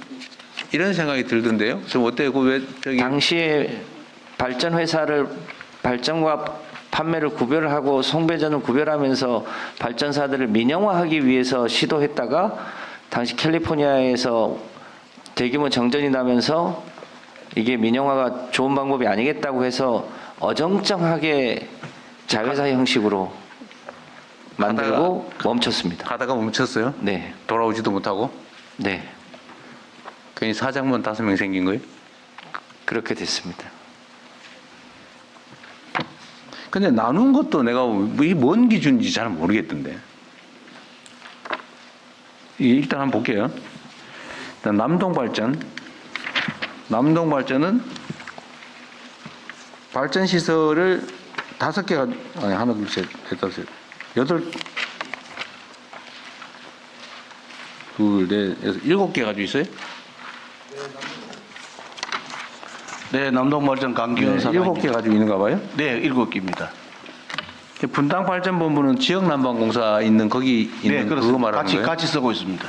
이런 생각이 들던데요. 좀 어때요? 왜 저기 당시에 발전 회사를 발전과 판매를 구별하고 송배전을 구별하면서 발전사들을 민영화하기 위해서 시도했다가 당시 캘리포니아에서 대규모 정전이 나면서 이게 민영화가 좋은 방법이 아니겠다고 해서 어정쩡하게 자회사 형식으로 만들고 멈췄습니다. 가다가 멈췄어요? 네, 돌아오지도 못하고 네, 괜히 사장만 5명 생긴 거예요? 그렇게 됐습니다. 근데 나눈 것도 내가 이게 뭔 기준인지 잘 모르겠던데. 일단 한번 볼게요. 일단 남동발전은 발전 시설을 5개가 아니 하나 둘 셋 넷 다섯 여덟 둘 넷 여섯 7개 가지고 있어요? 네, 남동발전 강기훈 네, 사장. 7개 가지고 있는가 봐요. 네, 7개입니다. 분당발전본부는 지역난방공사 있는 거기 있는 네, 그거 그렇습니다. 말하는 거예요? 같이 쓰고 있습니다.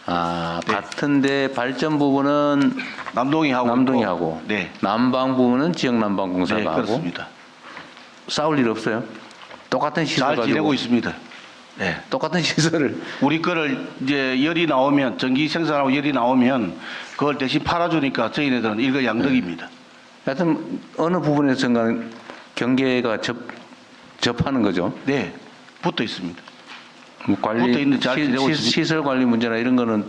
아, 네. 같은데 발전 부분은 남동이 하고 남동이 있고. 하고 네. 난방 부분은 지역난방공사가 네, 하고 그렇습니다. 싸울 일 없어요? 똑같은 시설 잘 가지고 지내고 있습니다. 네. 똑같은 시설을 우리 거를 이제 열이 나오면 전기 생산하고 열이 나오면 그걸 대신 팔아주니까 저희네들은 일거양득입니다. 하여튼 어느 부분에서는 경계가 접하는 거죠. 네, 붙어 있습니다. 뭐 관리 붙어 있는데 잘 지내고 있습니다. 시설 관리 문제나 이런 거는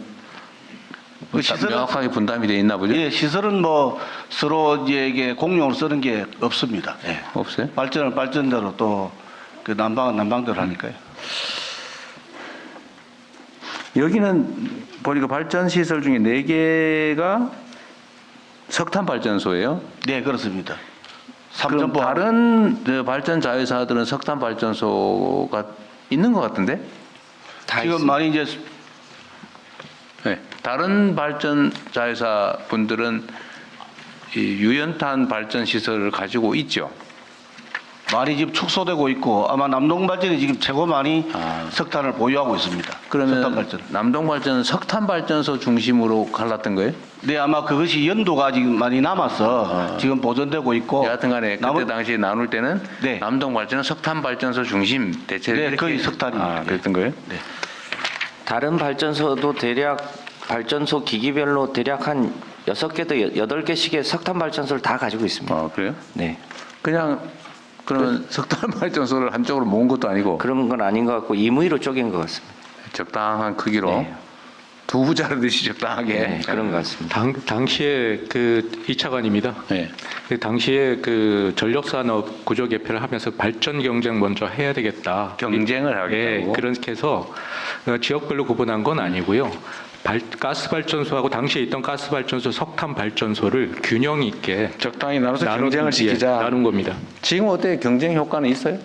그 시설은- 명확하게 분담이 돼 있나 보죠? 예, 시설은 뭐 서로 이제 이게 공용으로 쓰는 게 없습니다. 예. 없어요? 발전을 발전대로 또 그 난방은 난방대로 하니까요. 여기는 보니까 발전 시설 중에 4개가 석탄 발전소예요. 네, 그렇습니다. 그럼 삼전포 다른 발전 자회사들은 석탄 발전소가 있는 것 같은데? 다 지금 있습니다. 많이 이제 네. 다른 발전 자회사 분들은 이 유연탄 발전 시설을 가지고 있죠. 많이 지금 축소되고 있고 아마 남동발전이 지금 최고 많이 석탄을 보유하고 있습니다. 석탄 그러면 발전. 남동발전은 석탄 발전소 중심으로 갈랐던 거예요? 네, 아마 그것이 연도가 지금 많이 남아서 지금 보존되고 있고. 여하튼간에 그때 당시에 나눌 때는 네. 남동발전은 석탄 발전소 중심 대체 네, 이렇게- 거의 석탄입니다. 그랬던 거예요? 네. 다른 발전소도 대략 발전소 기기별로 대략 한 6개도 8개씩의 석탄 발전소를 다 가지고 있습니다. 그래요? 네. 그냥 그러면 석탄 발전소를 한쪽으로 모은 것도 아니고 그런 건 아닌 것 같고 임의로 쪼갠 것 같습니다. 적당한 크기로 네. 두부 자르듯이 적당하게. 네, 그런 것 같습니다. 당시에 그 2차관입니다. 네. 그 당시에 그 전력산업 구조 개편을 하면서 발전 경쟁 먼저 해야 되겠다. 경쟁을 하겠다고? 예, 그렇게 해서 지역별로 구분한 건 아니고요. 가스 발전소하고 당시에 있던 가스 발전소, 석탄 발전소를 균형 있게 적당히 나눠서 나눈- 경쟁을 시키자. 예, 나눈 겁니다. 지금 어때? 경쟁 효과는 있어요?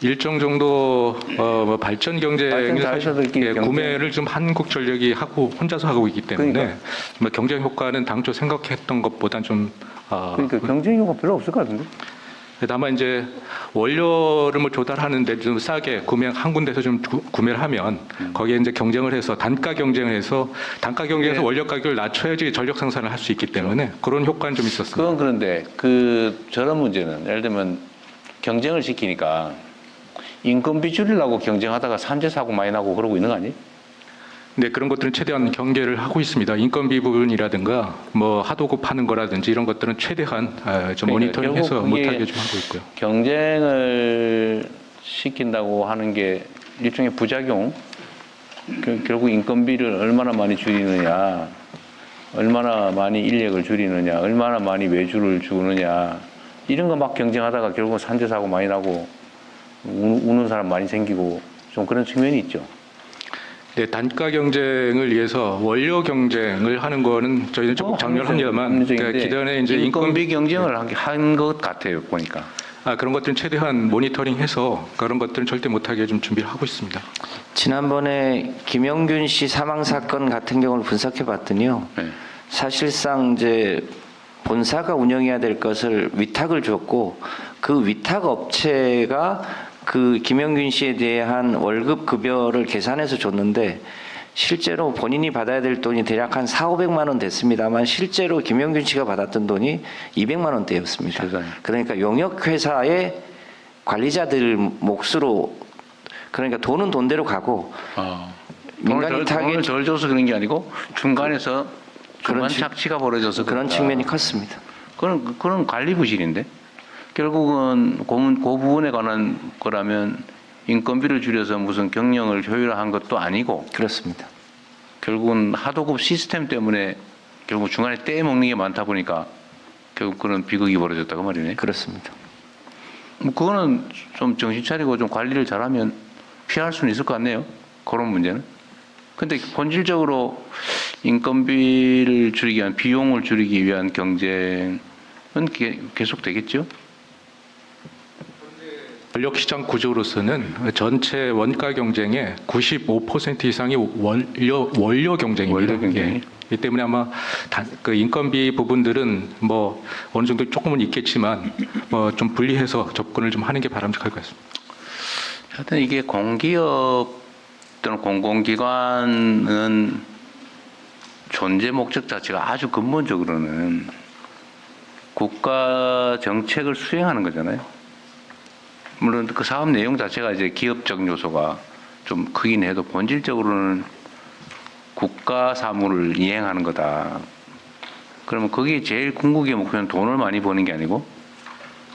일정 정도 뭐 발전 경쟁을 발전 자회사들끼리 경쟁. 구매를 좀 한국전력이 하고 혼자서 하고 있기 때문에 그러니까. 뭐 경쟁 효과는 당초 생각했던 것보다 좀 그러니까 경쟁 효과 별로 없을 것 같은데. 다만 이제 원료를 뭐 조달하는데 좀 싸게 한 군데서 좀 구매를 하면 거기에 이제 경쟁을 해서 단가 경쟁을 해서 네. 원료 가격을 낮춰야지 전력 생산을 할 수 있기 때문에 그런 효과는 좀 있었습니다. 그건 그런데 저런 문제는 예를 들면 경쟁을 시키니까 인건비 줄이려고 경쟁하다가 산재 사고 많이 나고 그러고 있는 거 아니에요? 네, 그런 것들은 최대한 경계를 하고 있습니다. 인건비 부분이라든가 뭐 하도급 하는 거라든지 이런 것들은 최대한 좀 그러니까 모니터링해서 결국 그게 못하게 좀 하고 있고요. 경쟁을 시킨다고 하는 게 일종의 부작용. 결국 인건비를 얼마나 많이 줄이느냐, 얼마나 많이 인력을 줄이느냐, 얼마나 많이 외주를 주느냐 이런 거 막 경쟁하다가 결국 산재 사고 많이 나고 우는 사람 많이 생기고 좀 그런 측면이 있죠. 네, 단가 경쟁을 위해서 원료 경쟁을 하는 거는 저희는 조금 장려합니다만 합리적인데 기존에 이제 인건비 경쟁을 한 것 같아요 보니까. 그런 것들은 최대한 모니터링해서 그런 것들은 절대 못하게 좀 준비를 하고 있습니다. 지난번에 김영균 씨 사망 사건 같은 경우를 분석해 봤더니요. 네. 사실상 이제 본사가 운영해야 될 것을 위탁을 줬고 그 위탁 업체가 그 김영균 씨에 대한 월급 급여를 계산해서 줬는데 실제로 본인이 받아야 될 돈이 대략 한 4,500만 원 됐습니다만 실제로 김영균 씨가 받았던 돈이 200만 원대였습니다. 세상에. 그러니까 용역 회사의 관리자들 몫으로 그러니까 돈은 돈대로 가고 민간인 돈을 덜 줘서 그런 게 아니고 중간에서 중간 측- 착취가 벌어져서 그런 그렇다. 측면이 컸습니다. 그런 관리 부실인데 결국은 그 부분에 관한 거라면 인건비를 줄여서 무슨 경영을 효율화한 것도 아니고 그렇습니다. 결국은 하도급 시스템 때문에 결국 중간에 떼먹는 게 많다 보니까 결국 그런 비극이 벌어졌다 그 말이네. 그렇습니다. 뭐 그거는 좀 정신 차리고 좀 관리를 잘하면 피할 수는 있을 것 같네요. 그런 문제는. 근데 본질적으로 인건비를 줄이기 위한 비용을 줄이기 위한 경쟁은 계속 되겠죠. 전력시장 구조로서는 전체 원가 경쟁의 95% 이상이 원료 경쟁입니다. 원료 경쟁이. 예. 이 때문에 아마 그 인건비 부분들은 뭐 어느 정도 조금은 있겠지만 뭐 좀 분리해서 접근을 좀 하는 게 바람직할 것 같습니다. 하여튼 이게 공기업 또는 공공기관은 존재 목적 자체가 아주 근본적으로는 국가 정책을 수행하는 거잖아요. 물론 그 사업 내용 자체가 이제 기업적 요소가 좀 크긴 해도 본질적으로는 국가 사무를 이행하는 거다. 그러면 거기에 제일 궁극의 목표는 돈을 많이 버는 게 아니고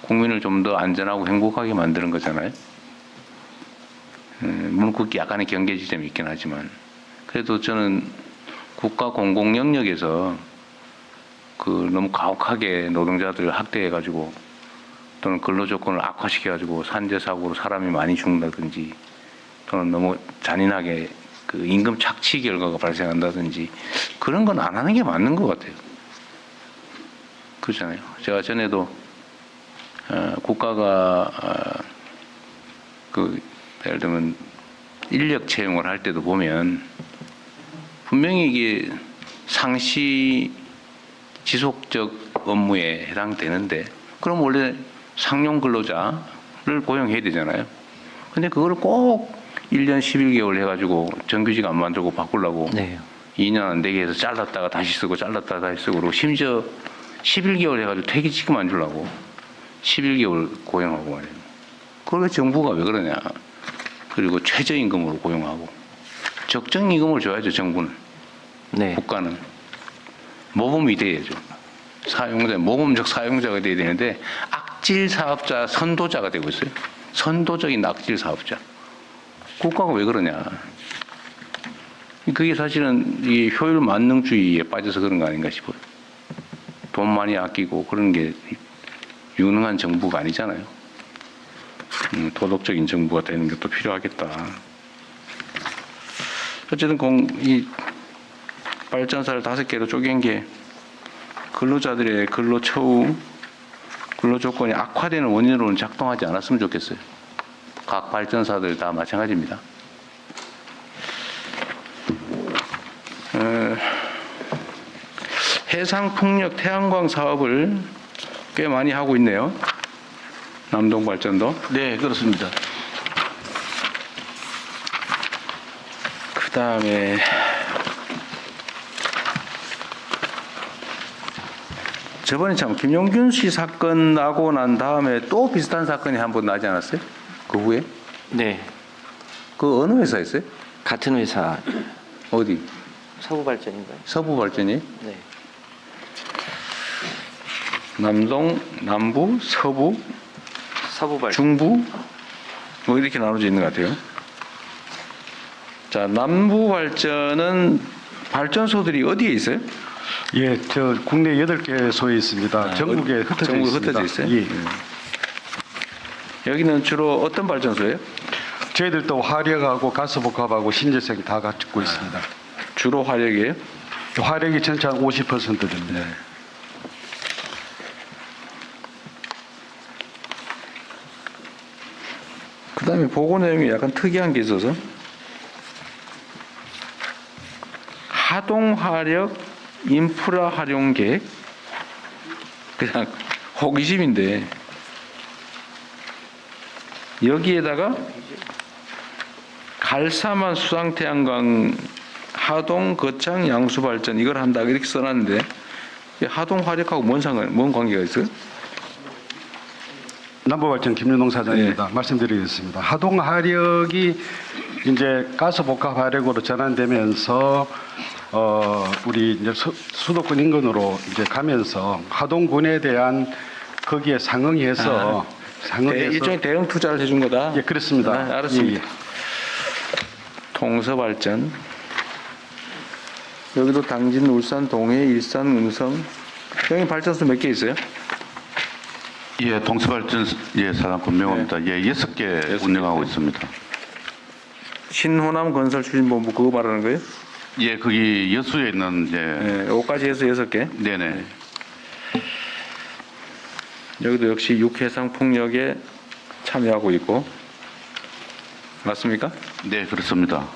국민을 좀 더 안전하고 행복하게 만드는 거잖아요. 물론 그 약간의 경계 지점이 있긴 하지만 그래도 저는 국가 공공 영역에서 그 너무 가혹하게 노동자들을 학대해가지고 또는 근로 조건을 악화시켜가지고 산재 사고로 사람이 많이 죽는다든지 또는 너무 잔인하게 그 임금 착취 결과가 발생한다든지 그런 건 안 하는 게 맞는 것 같아요. 그렇잖아요. 제가 전에도 국가가 그 예를 들면 인력 채용을 할 때도 보면 분명히 이게 상시 지속적 업무에 해당되는데 그럼 원래 상용 근로자를 고용해야 되잖아요. 근데 그걸 꼭 1년 11개월 해가지고 정규직 안 만들고 바꾸려고 네. 2년 안 되게 해서 잘랐다가 다시 쓰고 잘랐다가 다시 쓰고 그러고 심지어 11개월 해가지고 퇴직금 안 주려고 11개월 고용하고 말이에요. 그걸 정부가 왜 그러냐. 그리고 최저임금으로 고용하고 적정임금을 줘야죠 정부는. 네. 국가는 모범이 돼야죠. 사용자, 모범적 사용자가 돼야 되는데 악질 사업자, 선도자가 되고 있어요. 선도적인 악질 사업자. 국가가 왜 그러냐. 그게 사실은 이 효율 만능주의에 빠져서 그런 거 아닌가 싶어요. 돈 많이 아끼고 그런 게 유능한 정부가 아니잖아요. 도덕적인 정부가 되는 것도 필요하겠다. 어쨌든 이 발전사를 5개로 쪼갠 게 근로자들의 근로 처우, 근로 조건이 악화되는 원인으로는 작동하지 않았으면 좋겠어요. 각 발전사들 다 마찬가지입니다. 해상풍력 태양광 사업을 꽤 많이 하고 있네요. 남동발전도. 네, 그렇습니다. 그 다음에 저번에 참 김용균 씨 사건 나고 난 다음에 또 비슷한 사건이 한 번 나지 않았어요? 그 후에? 네. 그 어느 회사였어요? 같은 회사 어디? 서부발전인가요? 서부발전이? 네. 남동, 남부, 서부, 서부발전. 중부 뭐 이렇게 나눠져 있는 것 같아요. 자, 남부발전은 발전소들이 어디에 있어요? 예, 저 국내 8개소에 있습니다. 전국에 흩어져 전국에 있습니다. 흩어져 있어요? 예. 여기는 주로 어떤 발전소예요? 저희들도 화력하고 가스복합하고 신재생 다 갖고 있습니다. 주로 화력이에요? 화력이 전체 한 50% 됩니다. 그 다음에 보고 내용이 약간 특이한 게 있어서 하동화력 인프라 활용 계획 그냥 호기심인데 여기에다가 갈사만 수상태양광 하동 거창 양수발전 이걸 한다 이렇게 써놨는데 하동화력하고 뭔 관계가 있어요? 남부발전 김윤동 사장입니다. 말씀드리겠습니다. 하동화력이 이제 가스복합 화력으로 전환되면서 우리 이제 수도권 인근으로 이제 가면서 하동군에 대한 거기에 상응해서 일종의 대형 투자를 해준 거다. 예, 그렇습니다. 알았습니다. 예. 동서발전 여기도 당진, 울산, 동해, 일산, 음성 여기 발전소 몇 개 있어요? 예, 동서발전 예 사단권 명호입니다. 예, 6개 운영하고 있습니다. 신호남 건설 추진본부 그거 말하는 거예요? 예, 거기 여수에 있는 네, 요까지 해서 6개. 네네. 여기도 역시 육해상 풍력에 참여하고 있고 맞습니까? 네, 그렇습니다.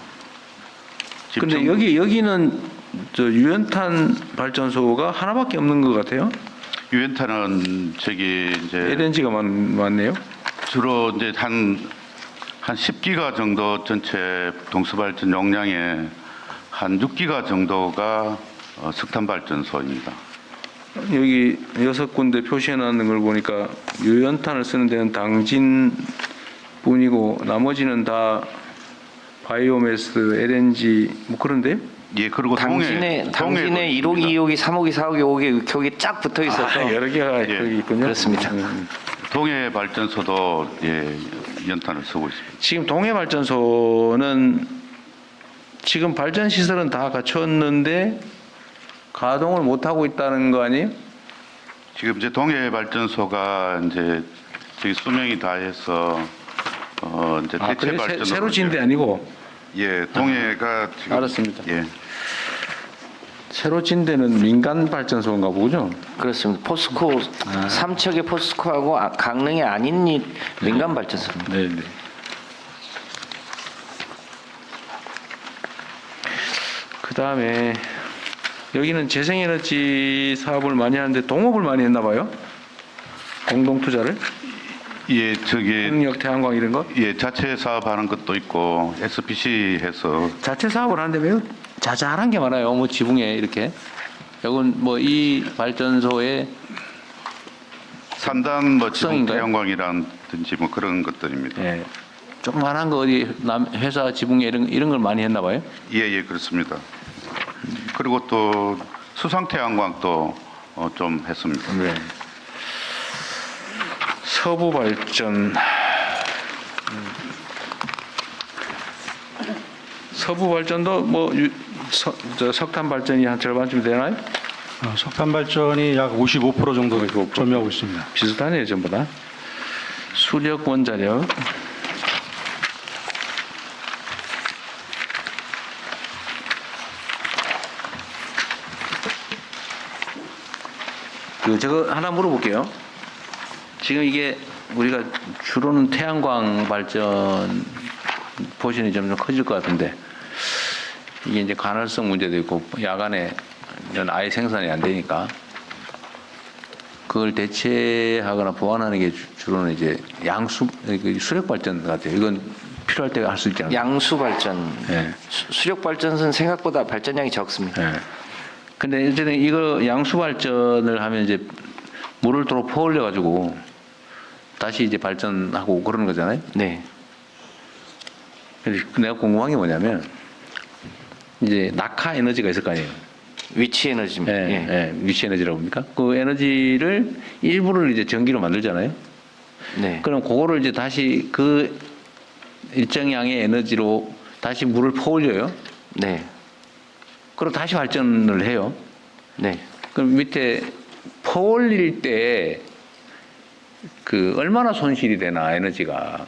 근데 여기는 저 유연탄 발전소가 하나밖에 없는 것 같아요. 유엔탄은 저기 이제 LNG가 많네요. 주로 이제 한 10기가 정도 전체 동서발전 용량의 한 6기가 정도가 석탄 발전소입니다. 여기 6군데 표시해놨는 걸 보니까 유연탄을 쓰는 데는 당진 뿐이고 나머지는 다 바이오매스, LNG 뭐 그런데 예, 그리고 당신의 1호기, 2호기, 3호기, 4호기, 5호기 격이 쫙 붙어 있어서 여러 개가 예, 여기 있군요. 그렇습니다. 동해 발전소도 예, 연탄을 쓰고 있습니다. 지금 동해 발전소는 지금 발전 시설은 다 갖췄는데 가동을 못 하고 있다는 거 아니에요? 지금 이제 동해 발전소가 이제 저기 수명이 다해서 이제 대체 그래? 발전으로 새로 지은 데 아니고 예, 동해가 지금 알았습니다. 예. 새로 진 데는 민간 발전소인가 보죠? 그렇습니다. 포스코 삼척의 포스코하고 강릉이 아닌 이 민간 발전소입니다. 네, 네. 그 다음에 여기는 재생에너지 사업을 많이 하는데 동업을 많이 했나 봐요? 공동 투자를? 예, 저기 풍력 태양광 이런 거? 예, 자체 사업하는 것도 있고 SPC 해서 자체 사업을 하는데 매우 자잘한 게 많아요. 뭐 지붕에 이렇게. 이건 뭐 이 발전소에 3단 뭐 지붕 특성인가요? 태양광이라든지 뭐 그런 것들입니다. 예, 조그만한 거 어디 회사 지붕에 이런 걸 많이 했나 봐요. 예, 예, 그렇습니다. 그리고 또 수상 태양광도 좀 했습니다. 네. 서부 발전. 서부 발전도 뭐 석탄 발전이 한 절반쯤 되나요? 석탄 발전이 약 55% 정도 55%. 점유하고 있습니다. 비슷하네요, 전부 다. 수력 원자력. 저거 하나 물어볼게요. 지금 이게 우리가 주로는 태양광 발전 포션이 점점 커질 것 같은데 이게 이제 간헐성 문제도 있고 야간에 아예 생산이 안 되니까 그걸 대체하거나 보완하는 게 주로는 이제 수력 발전 같아요. 이건 필요할 때 할 수 있지 않나요? 양수 발전, 네. 수력 발전은 생각보다 발전량이 적습니다. 네. 근데 어쨌든 이거 양수 발전을 하면 이제 물을 도로 퍼올려 가지고 다시 이제 발전하고 그러는 거잖아요. 네, 그래서 내가 궁금한 게 뭐냐면 이제 낙하 에너지가 있을 거 아니에요. 위치 에너지입니다. 예, 예. 예, 위치 에너지라고 합니까? 그 에너지를 일부를 이제 전기로 만들잖아요. 네. 그럼 그거를 이제 다시 그 일정량의 에너지로 다시 물을 퍼올려요. 네. 그리고 다시 발전을 해요. 네. 그럼 밑에 퍼올릴 때 그 얼마나 손실이 되나 에너지가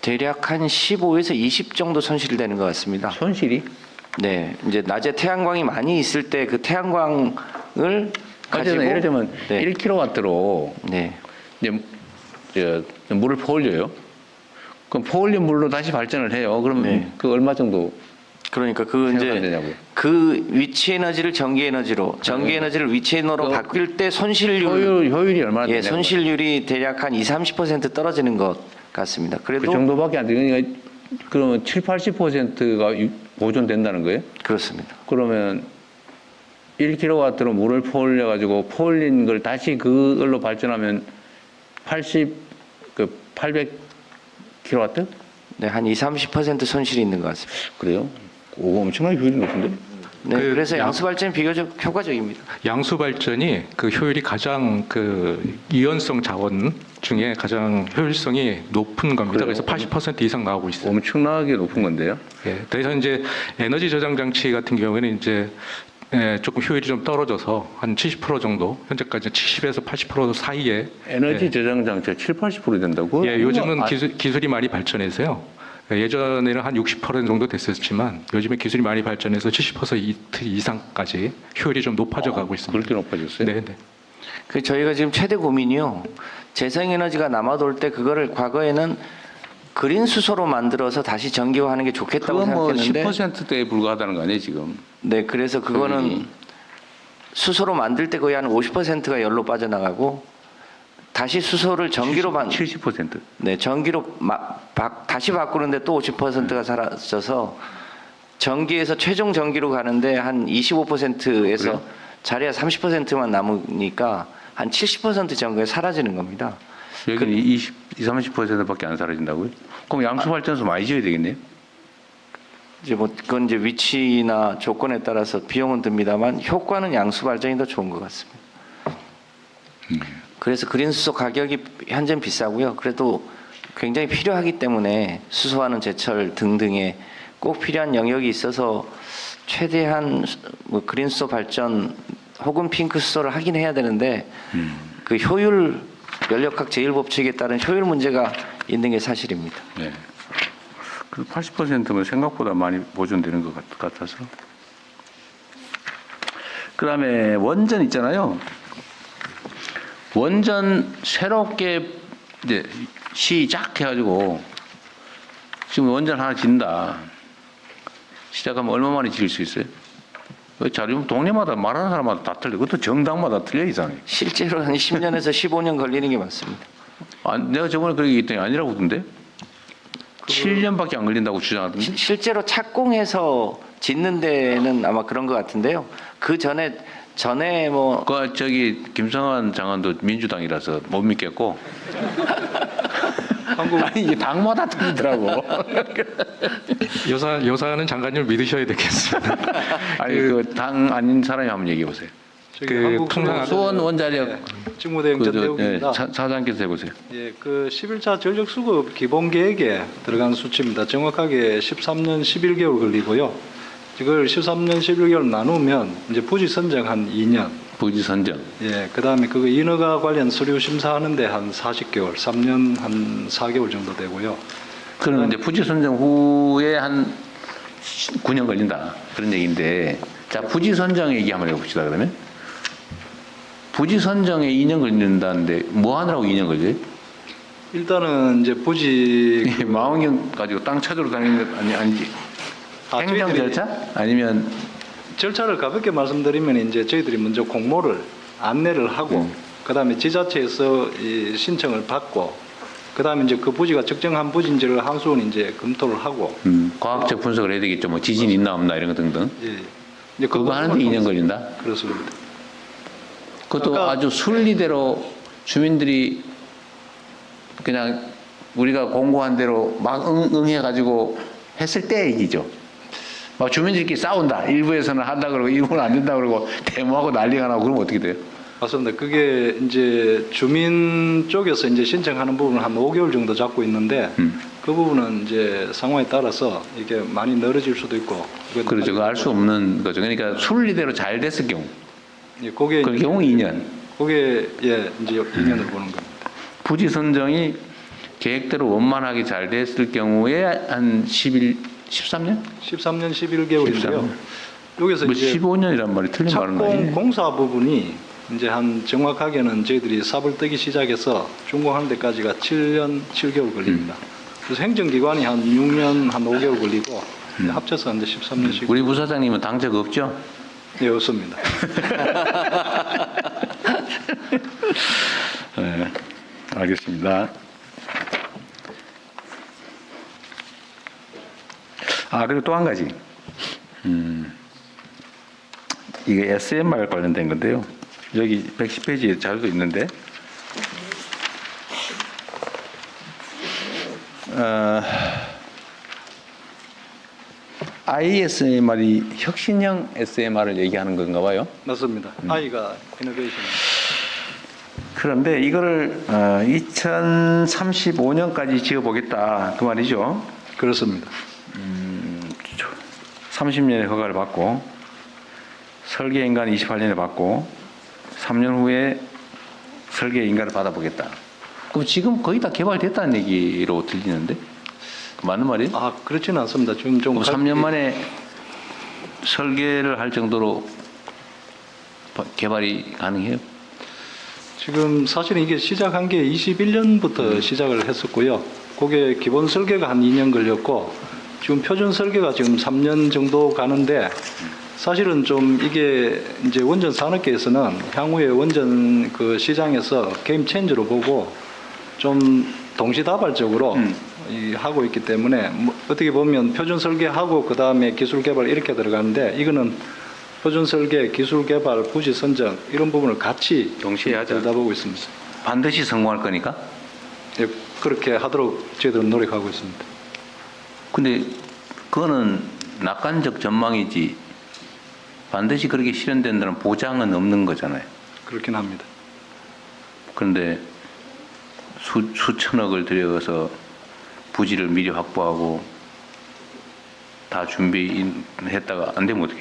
대략 한 15에서 20 정도 손실되는 것 같습니다. 손실이? 네, 이제 낮에 태양광이 많이 있을 때 그 태양광을 가지고 예를 들면 네. 1kW로 네, 이제 물을 퍼올려요. 그럼 퍼올린 물로 다시 발전을 해요. 그럼 네. 그 얼마 정도 그러니까 그 이제 생각되냐고요? 그 위치 에너지를 전기 에너지로, 전기 에너지를 위치 에너지로 바뀔 때 손실률, 효율이 얼마나 예, 되냐고요? 손실률이 대략 한 30% 떨어지는 것 같습니다. 그 그래도 정도밖에 안 되니까 그러면 80%가 보존된다는 거예요? 그렇습니다. 그러면 1kW로 물을 퍼올려 가지고 퍼올린 걸 다시 그걸로 발전하면 800kW? 네, 한 30% 손실이 있는 것 같습니다. 그래요? 오, 엄청나게 효율이 높은데? 네, 그래서 양수 발전이 비교적 효과적입니다. 양수 발전이 그 효율이 가장 그 이연성 자원 중에 가장 효율성이 높은 겁니다. 그래요? 그래서 80% 이상 나오고 있어요. 엄청나게 높은 건데요? 예, 그래서 이제 에너지 저장 장치 같은 경우에는 이제 조금 효율이 좀 떨어져서 한 70% 정도, 현재까지 70에서 80% 사이에 에너지 저장 장치가 70~80% 된다고? 예, 요즘은 기술이 많이 발전해서요. 예전에는 한 60% 정도 됐었지만 요즘에 기술이 많이 발전해서 70% 이상까지 효율이 좀 높아져 가고 있습니다. 그렇게 높아졌어요? 네, 네. 그 저희가 지금 최대 고민이요. 재생에너지가 남아돌 때 그거를 과거에는 그린 수소로 만들어서 다시 전기화하는 게 좋겠다고 그건 뭐 생각했는데 10%대에 불과하다는 거 아니에요, 지금? 네, 그래서 그거는 효율이. 수소로 만들 때 거의 한 50%가 열로 빠져나가고 다시 수소를 전기로 70%. 네, 전기로 다시 바꾸는데 또 50%가 사라져서 전기에서 최종 전기로 가는데 한 25%에서 그래요? 자리가 30%만 남으니까 한 70% 전기가 사라지는 겁니다. 여기는 20~30%밖에 안 사라진다고요? 그럼 양수 발전소 많이 지어야 되겠네요? 이제 뭐 그건 이제 위치나 조건에 따라서 비용은 듭니다만 효과는 양수 발전이 더 좋은 것 같습니다. 그래서 그린 수소 가격이 현재는 비싸고요. 그래도 굉장히 필요하기 때문에 수소와는 제철 등등의 꼭 필요한 영역이 있어서 최대한 뭐 그린 수소 발전 혹은 핑크 수소를 하긴 해야 되는데 그 효율 연력학 제1법칙에 따른 효율 문제가 있는 게 사실입니다. 네. 그 80%면 생각보다 많이 보존되는 것 같아서. 그다음에 원전 있잖아요. 원전 새롭게 이제 시작해가지고 지금 원전 하나 짓는다. 시작하면 얼마 만에 지을 수 있어요? 자료 동네마다 말하는 사람마다 다 틀려. 그것도 정당마다 틀려 이상해. 실제로 한 10년에서 15년 걸리는 게 맞습니다. 내가 저번에 그렇게 얘기했더니 아니라고 하던데? 7년밖에 안 걸린다고 주장하던데? 실제로 착공해서 짓는 데는 아마 그런 것 같은데요. 그 전에 뭐 그 저기 김성환 장관도 민주당이라서 못 믿겠고. 아니 이게 당마다 틀리더라고. 여사는 장관님을 믿으셔야 되겠습니다. 아니 그 당 아닌 사람이 한번 얘기해 보세요. 그 통상 수원 원자력 직무대행 전대욱입니다. 사장께서 해보세요. 예, 그 11차 전력 수급 기본 계획에 들어간 수치입니다. 정확하게 13년 11개월 걸리고요. 이걸 13년 11개월 나누면 이제 부지 선정 한 2년. 부지 선정. 예, 그다음에 그거 인허가 관련 서류 심사하는데 한 40개월, 3년 한 4개월 정도 되고요. 그러면 이제 부지 선정 후에 한 9년 걸린다 그런 얘기인데, 자 부지 선정 얘기 한번 해봅시다. 그러면 부지 선정에 2년 걸린다는데 뭐 하느라고 2년 걸려요? 일단은 이제 부지 망원경 가지고 땅 찾으러 다니는 것 아니지? 행정 저희들이 절차? 아니면 절차를 가볍게 말씀드리면 이제 저희들이 먼저 공모를 안내를 하고 그다음에 지자체에서 이 신청을 받고 그다음에 이제 그 부지가 적정한 부지인지를 하수원 이제 검토를 하고 과학적 분석을 해야 되겠죠. 뭐 지진 있나 없나 이런 거 등등. 예. 이제 그거 하는데 2년 걸린다? 그렇습니다. 그것도 아까- 아주 순리대로 주민들이 그냥 우리가 공고한 대로 막 응해가지고 했을 때 얘기죠. 막 주민들끼리 싸운다. 일부에서는 한다 그러고 일부는 안 된다 그러고 데모하고 난리가 나고 그러면 어떻게 돼요? 맞습니다. 그게 이제 주민 쪽에서 이제 신청하는 부분은 한 5개월 정도 잡고 있는데 그 부분은 이제 상황에 따라서 이게 많이 늘어질 수도 있고. 그렇죠. 그거 알 수 없는 거죠. 그러니까 순리대로 잘 됐을 경우. 예, 그게 그 경우 2년. 그게 예 이제 2년을 보는 겁니다. 부지 선정이 계획대로 원만하게 잘 됐을 경우에 한 13년? 13년 11개월인데요. 13. 여기서 뭐 이제 15년이란 말이 틀린 말은 착공 아니에요. 공사 부분이 이제 한 정확하게는 저희들이 삽을 뜨기 시작해서 준공하는 데까지가 7년 7개월 걸립니다. 그래서 행정기관이 한 6년 한 5개월 걸리고 합쳐서 이제 13년 10개월. 우리 부사장님은 당적 없죠? 네, 없습니다. 네, 알겠습니다. 그리고 또 한 가지. 이게 SMR 관련된 건데요. 여기 110페이지에 자료도 있는데, ISMR이 혁신형 SMR을 얘기하는 건가 봐요. 맞습니다. 아이가 이노베이션. 그런데 이거를 2035년까지 지어보겠다 그 말이죠. 그렇습니다. 30년의 허가를 받고 설계 인가는 28년에 받고 3년 후에 설계 인가를 받아보겠다. 그럼 지금 거의 다 개발됐다는 얘기로 들리는데 맞는 말이에요? 그렇지는 않습니다. 지금 좀 그럼 3년 만에 설계를 할 정도로 개발이 가능해요? 지금 사실은 이게 시작한 게 21년부터 시작을 했었고요. 그게 기본 설계가 한 2년 걸렸고 지금 표준 설계가 지금 3년 정도 가는데 사실은 좀 이게 이제 원전 산업계에서는 향후에 원전 그 시장에서 게임 체인저로 보고 좀 동시다발적으로 하고 있기 때문에 뭐 어떻게 보면 표준 설계하고 그 다음에 기술 개발 이렇게 들어가는데 이거는 표준 설계, 기술 개발, 부지 선정 이런 부분을 같이 동시에 하자. 들여다보고 있습니다. 반드시 성공할 거니까? 예, 그렇게 하도록 저희들은 노력하고 있습니다. 근데 그거는 낙관적 전망이지 반드시 그렇게 실현된다는 보장은 없는 거잖아요. 그렇긴 합니다. 그런데 수천억을 들여서 부지를 미리 확보하고 다 준비했다가 안 되면 어떻게